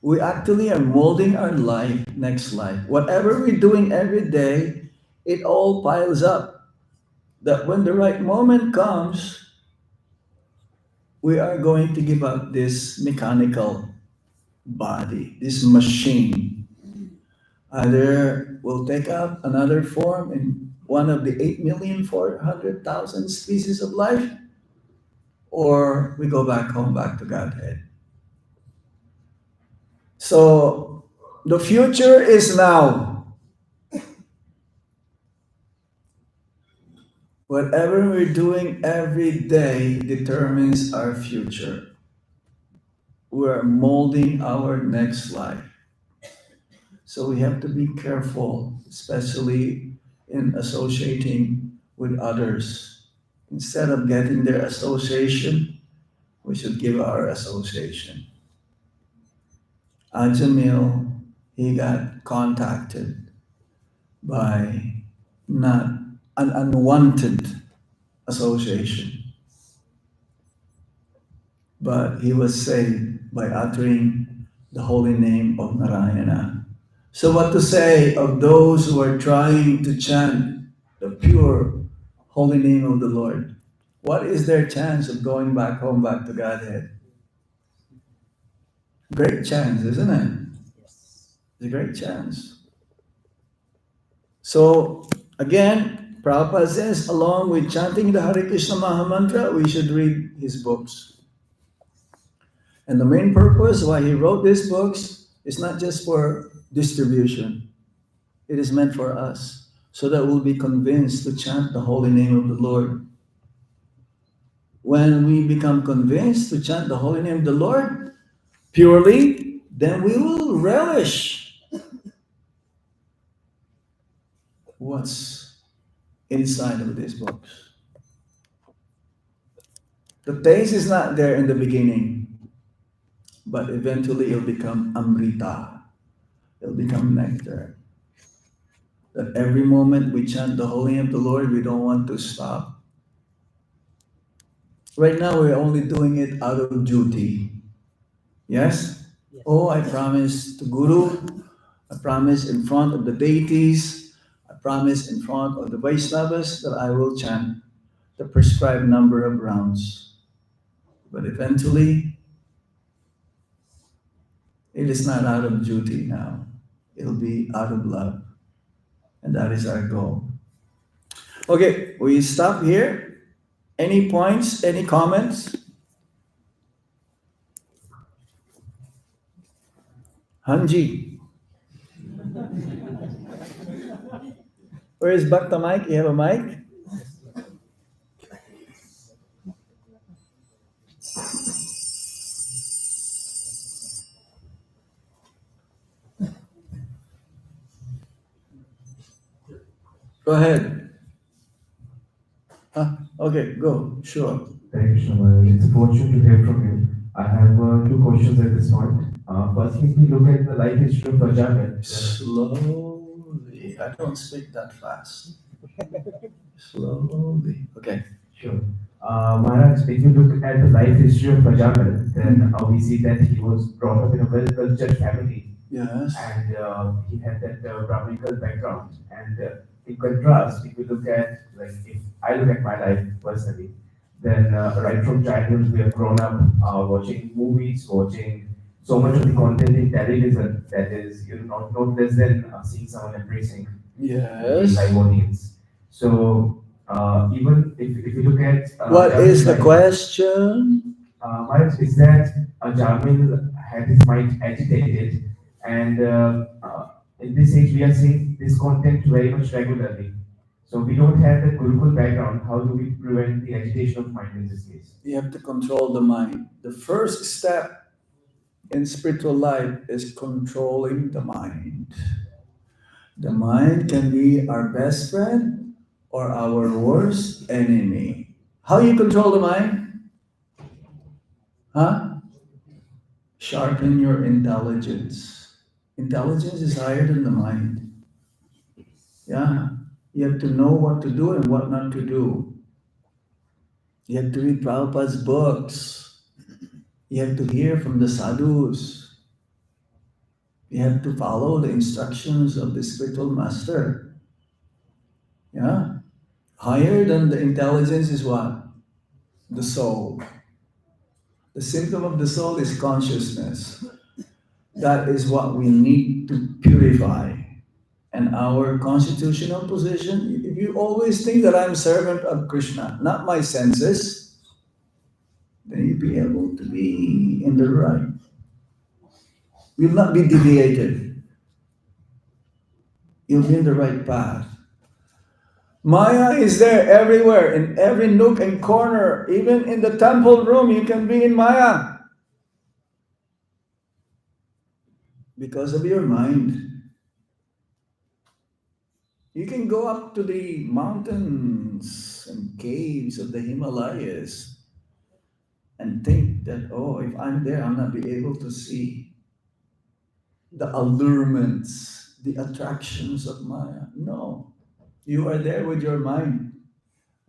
We actually are molding our life, next life. Whatever we're doing every day, it all piles up. That when the right moment comes, we are going to give up this mechanical body, this machine. Either we'll take up another form in one of the 8,400,000 species of life, or we go back home, back to Godhead. So the future is now. Whatever we're doing every day determines our future. We're molding our next life. So we have to be careful, especially in associating with others. Instead of getting their association, we should give our association. Ajamil, he got contacted by not an unwanted association. But he was saved by uttering the holy name of Narayana. So what to say of those who are trying to chant the pure holy name of the Lord? What is their chance of going back home, back to Godhead? Great chance, isn't it? It's a great chance. So again, Prabhupada says, along with chanting the Hare Krishna Maha Mantra, we should read his books. And the main purpose why he wrote these books is not just for distribution. It is meant for us, so that we'll be convinced to chant the holy name of the Lord. When we become convinced to chant the holy name of the Lord purely, then we will relish what's inside of these books. The taste is not there in the beginning, but eventually it'll become amrita. It'll become nectar. That every moment we chant the holy name of the Lord, we don't want to stop. Right now, we're only doing it out of duty. Yes? Oh, I promise to Guru, I promise in front of the deities, I promise in front of the Vaishnavas that I will chant the prescribed number of rounds. But eventually, it is not out of duty now. It'll be out of love. And that is our goal. Okay, we stop here. Any points? Any comments? Hanji. Where is Bhakta Mike? You have a mic? Go ahead. Okay, go. Sure. Hare Krishna Maharaj. It's a fortune to hear from you. I have two questions at this point. Firstly, if you look at the life history of Ajamila, Slowly. I don't speak that fast. Slowly. Okay. sure. Maharaj, if you look at the life history of Ajamila, then we see that he was brought up in a well-cultured family, Yes. and he had that Brahminical background. And in contrast, if you look at, like, if I look at my life personally, then right from childhood we have grown up watching movies, watching so much of the content in television that is, not less than seeing someone embracing the Yes. live audience. So even if you look at What is the life, question? Maharaj, is that Jamil had his mind agitated, and in this age we are seeing this content very much regularly. So we don't have that Gurukul background. How do we prevent the agitation of mind in this case? You have to control the mind. The first step in spiritual life is controlling the mind. The mind can be our best friend or our worst enemy. How you control the mind? Huh? Sharpen your intelligence. Intelligence is higher than the mind. Yeah. You have to know what to do and what not to do. You have to read Prabhupada's books. You have to hear from the sadhus. You have to follow the instructions of the spiritual master. Yeah. Higher than the intelligence is what? The soul. The symptom of the soul is consciousness. That is what we need to purify. And our constitutional position, if you always think that I'm servant of Krishna, not my senses, then you'll be able to be in the right. You'll not be deviated. You'll be in the right path. Maya is there everywhere, in every nook and corner. Even in the temple room, you can be in Maya. Because of your mind. You can go up to the mountains and caves of the Himalayas and think that, oh, if I'm there, I'll not be able to see the allurements, the attractions of Maya. No, you are there with your mind.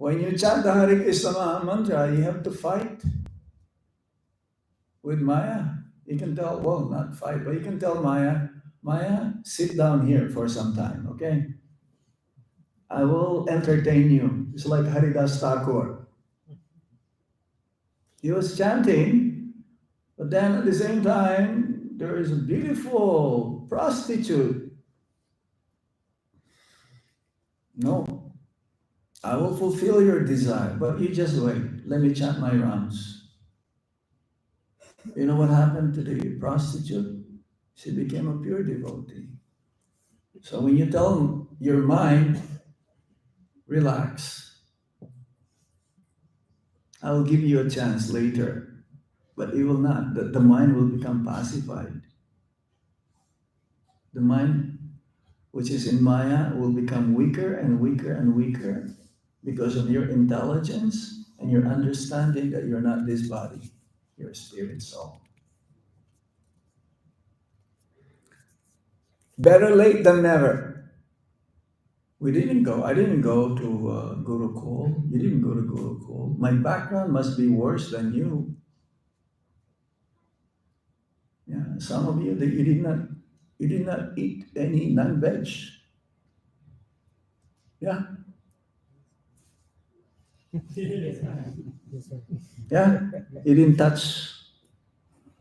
When you chant the Hare Krishna Maha Mantra, you have to fight with Maya. You can tell, well, not fight, but you can tell Maya, Maya, sit down here for some time, okay? I will entertain you. It's like Haridas Thakur. He was chanting, but then at the same time, there is a beautiful prostitute. No, I will fulfill your desire, but you just wait. Let me chant my rounds. You know what happened to the prostitute? She became a pure devotee. So when you tell your mind, relax, I will give you a chance later, but it will not. The mind will become pacified. The mind, which is in Maya, will become weaker and weaker and weaker because of your intelligence and your understanding that you're not this body, you're a spirit soul. Better late than never. We didn't go. I didn't go to Gurukul. You didn't go to Gurukul. My background must be worse than you. Yeah, some of you that you did not eat any non-veg. Yeah, yeah. You didn't touch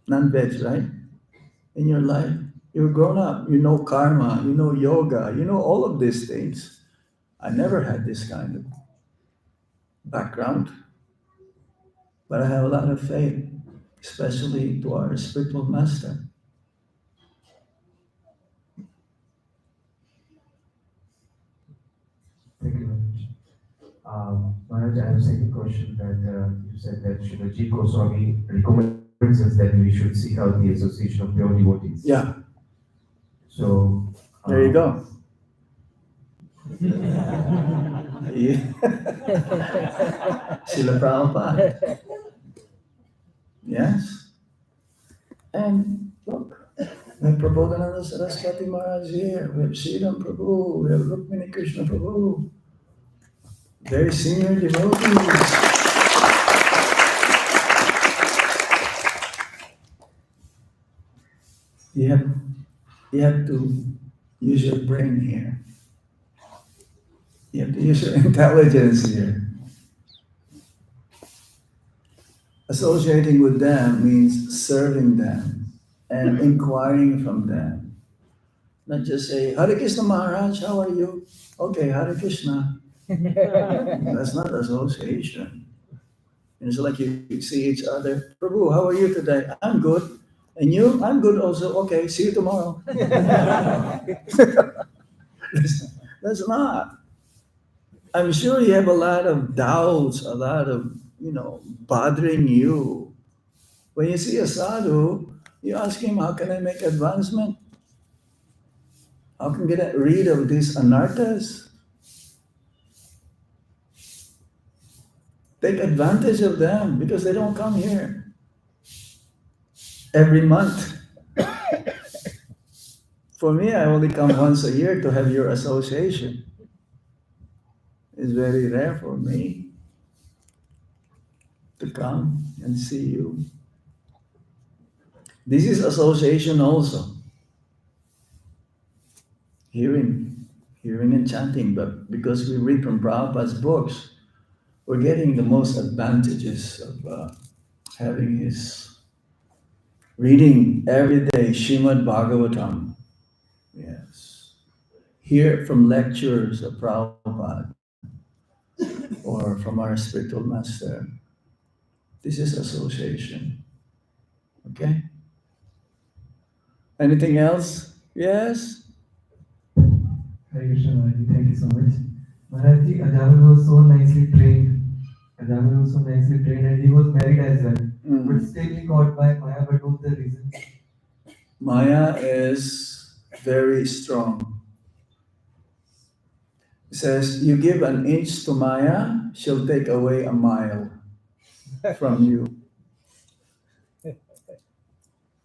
non-veg, right? In your life, you're grown up. You know karma. You know yoga. You know all of these things. I never had this kind of background, but I have a lot of faith, especially to our spiritual master. Thank you very much. Maharaj, I have a second question that you said that Srila Goswami recommends us that we should seek out the association of pure devotees. Yeah, So, there you go. Yeah. Srila Prabhupada. Yes. And look, we have Prabodhananda Saraswati Maharaj here. We have Sridham Prabhu. We have Rukmini Krishna Prabhu. Very senior devotees. You have to use your brain here. You have to use your intelligence here. Associating with them means serving them and inquiring from them. Not just say, Hare Krishna Maharaj, how are you? Okay, Hare Krishna. That's not association. It's like you see each other. Prabhu, how are you today? I'm good. And you? I'm good also. Okay, see you tomorrow. That's not. I'm sure you have a lot of doubts, a lot of, bothering you. When you see a sadhu, you ask him, how can I make advancement? How can I get rid of these anarthas? Take advantage of them because they don't come here every month. For me, I only come once a year to have your association. It's very rare for me to come and see you. This is association also. Hearing and chanting, but because we read from Prabhupada's books, we're getting the most advantages of having his reading every day, Srimad Bhagavatam. Yes. Hear from lectures of Prabhupada or from our spiritual master. This is association. Okay? Anything else? Yes? Hare Krishna Maharaj, thank you so much. Maharaj, Ajamila was so nicely trained. Ajamila was so nicely trained and he was married as well. But still he got by Maya, but what was the reason? Maya is very strong. It says, you give an inch to Maya, she'll take away a mile from you.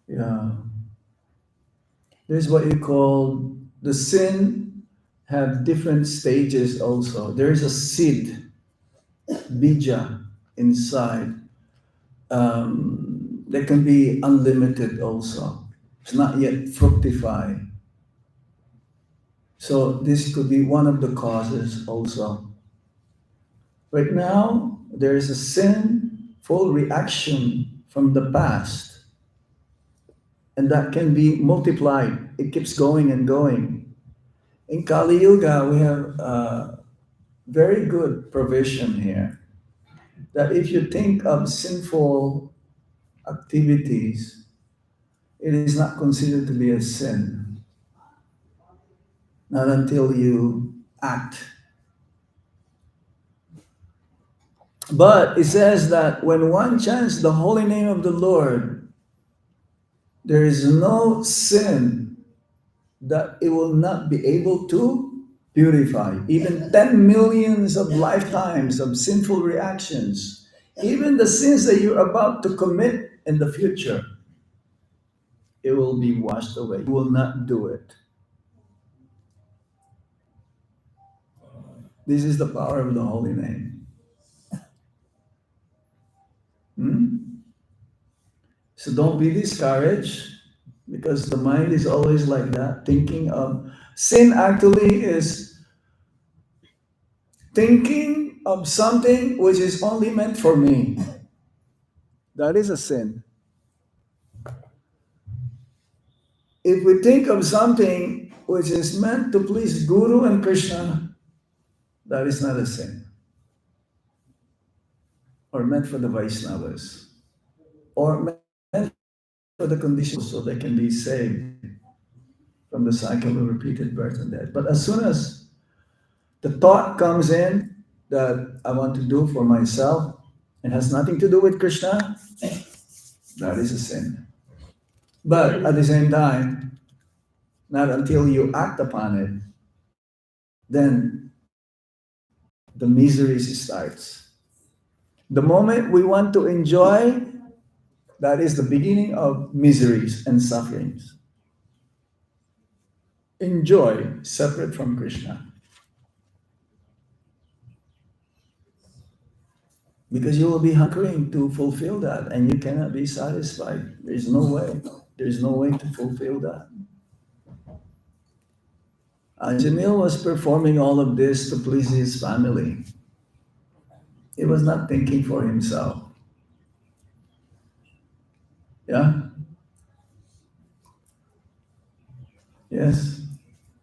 Yeah. There's what you call the sin have different stages also. There is a seed. bija inside. They can be unlimited also. It's not yet fructified. So this could be one of the causes also. Right now, there is a sinful reaction from the past, and that can be multiplied. It keeps going and going. In Kali Yuga, we have very good provision here that if you think of sinful activities, it is not considered to be a sin, not until you act. But it says that when one chants the holy name of the Lord, there is no sin that it will not be able to purify. Even 10 millions of lifetimes of sinful reactions, even the sins that you're about to commit in the future, it will be washed away. You will not do it. This is the power of the holy name. So don't be discouraged because the mind is always like that, thinking of sin actually is thinking of something which is only meant for me. That is a sin. If we think of something which is meant to please Guru and Krishna, that is not a sin. Or meant for the Vaishnavas. Or meant for the conditions so they can be saved from the cycle of repeated birth and death. But as soon as the thought comes in that I want to do for myself and has nothing to do with Krishna, that is a sin. But at the same time, not until you act upon it, then the miseries starts. The moment we want to enjoy, that is the beginning of miseries and sufferings. Enjoy separate from Krishna. Because you will be hunkering to fulfill that and you cannot be satisfied. There's no way. There's no way to fulfill that. Ajamila was performing all of this to please his family. He was not thinking for himself. Yeah? Yes?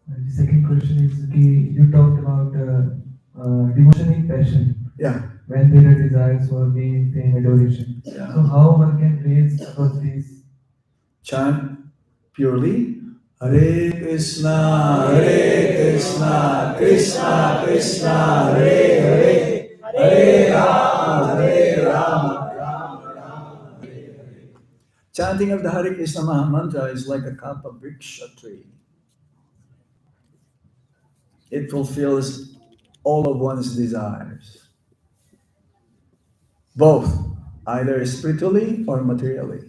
The second question is, you talked about devotion in passion. Yeah. When there are desires for being fame, adoration. Yeah. So how one can raise about these? Chant purely Hare Krishna, Krishna Krishna, Hare Hare, Hare Rama, Rama Rama, Hare Hare. Chanting of the Hare Krishna Maha Mantra is like a kalpa vriksha tree. It fulfills all of one's desires, both, either spiritually or materially.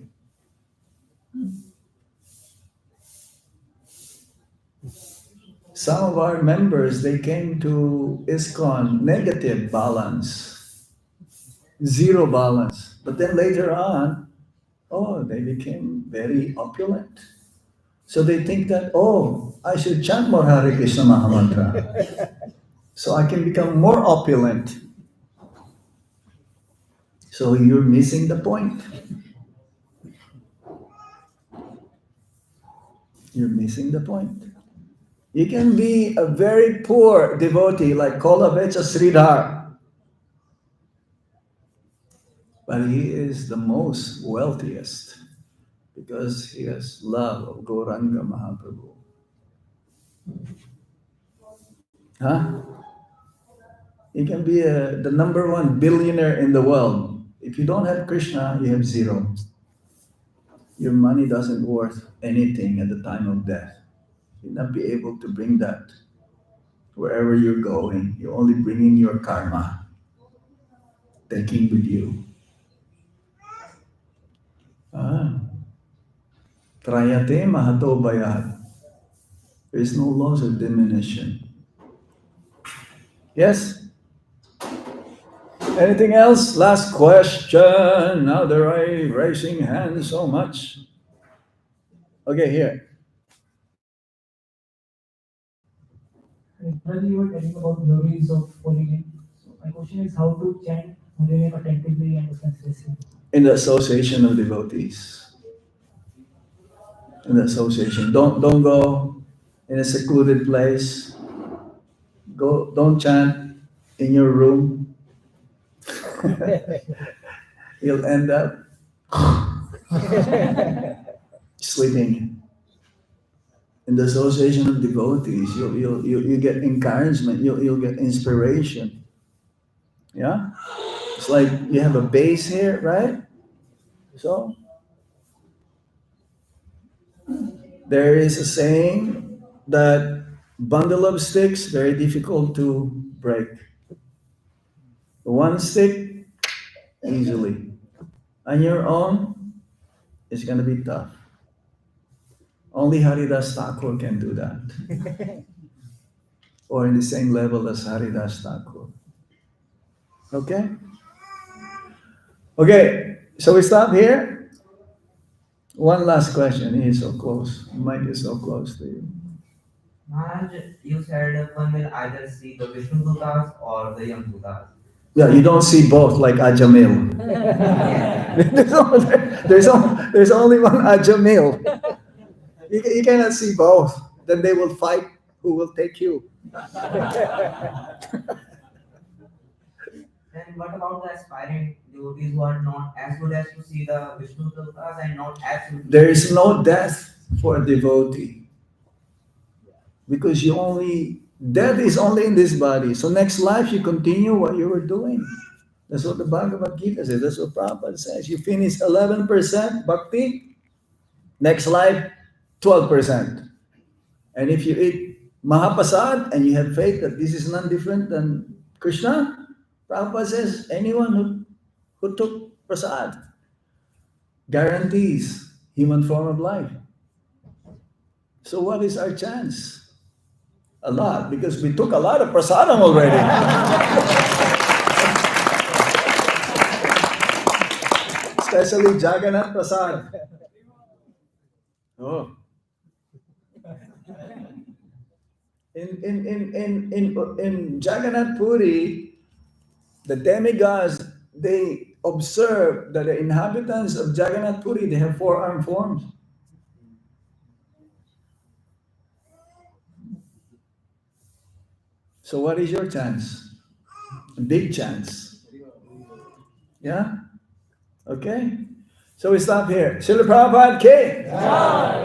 Some of our members, they came to ISKCON negative balance, zero balance. But then later on, they became very opulent. So they think that, I should chant more Hare Krishna Mahamantra so I can become more opulent. So you're missing the point. You're missing the point. You can be a very poor devotee like Kolavecha Sridhar, but he is the most wealthiest because he has love of Gauranga Mahaprabhu. Huh? You can be the number one billionaire in the world. If you don't have Krishna, you have zero. Your money doesn't worth anything at the time of death. You'll not be able to bring that wherever you're going. You're only bringing your karma, taking with you. Trayate mahato bayad. There is no loss of diminution. Yes? Anything else? Last question. Now they're raising hands so much. Okay, here. Brother, you were telling about glories of holy name. So my question is how to chant holy name attentively and senselessly. In the association of devotees. In the association. Don't go in a secluded place. Don't chant in your room. You'll end up sleeping. In the association of devotees, you get encouragement, you'll get inspiration. Yeah? It's like you have a base here, right? So there is a saying that bundle of sticks very difficult to break. One stick easily. On your own, it's gonna be tough. Only Haridas Thakur can do that. Or in the same level as Haridas Thakur. Okay? Okay, so we stop here. One last question. He is so close. Mike is so close to you. Maharaj, you said one will either see the Vishnu Dutas or the Yam Dutas. Yeah, you don't see both like Ajamil. there's only one Ajamil. You cannot see both. Then they will fight who will take you. Then what about the aspiring devotees who are not as good as to see the Vishnu Dutas and not as good? There is no death for a devotee. Because death is only in this body. So next life you continue what you were doing. That's what the Bhagavad Gita says. That's what Prabhupada says. You finish 11% bhakti, next life 12%. And if you eat Mahapasad and you have faith that this is none different than Krishna, Prabhupada says anyone who took prasad guarantees human form of life. So what is our chance? A lot, because we took a lot of prasadam already. Especially Jagannath Prasad. Oh. In Jagannath Puri, the demigods, they observe that the inhabitants of Jagannath Puri, they have four-armed forms. So what is your chance? A big chance. Yeah? Okay? So we stop here. Srila Prabhupada ke?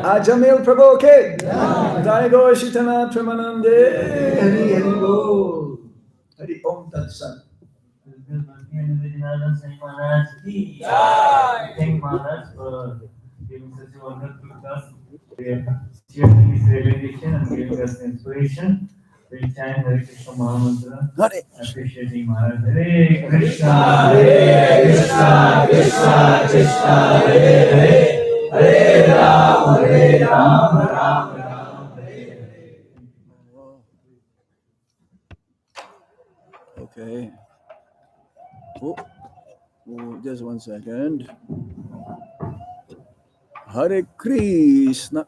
Ajamil Prabhu ke? Jai Gaur Shitana Premanande. Hari Hari Bol. Hari Om Tat Sat. Thank Maharaj for giving such a wonderful class. We appreciating his realization and giving us inspiration. We chant Hare Krishna Mahamantra, Hare. appreciating Maharaj. Hare Krishna, Krishna Krishna, Hare Hare, Hare Ram, Ram Ram. Okay. Oh, just one second. Hare Krishna.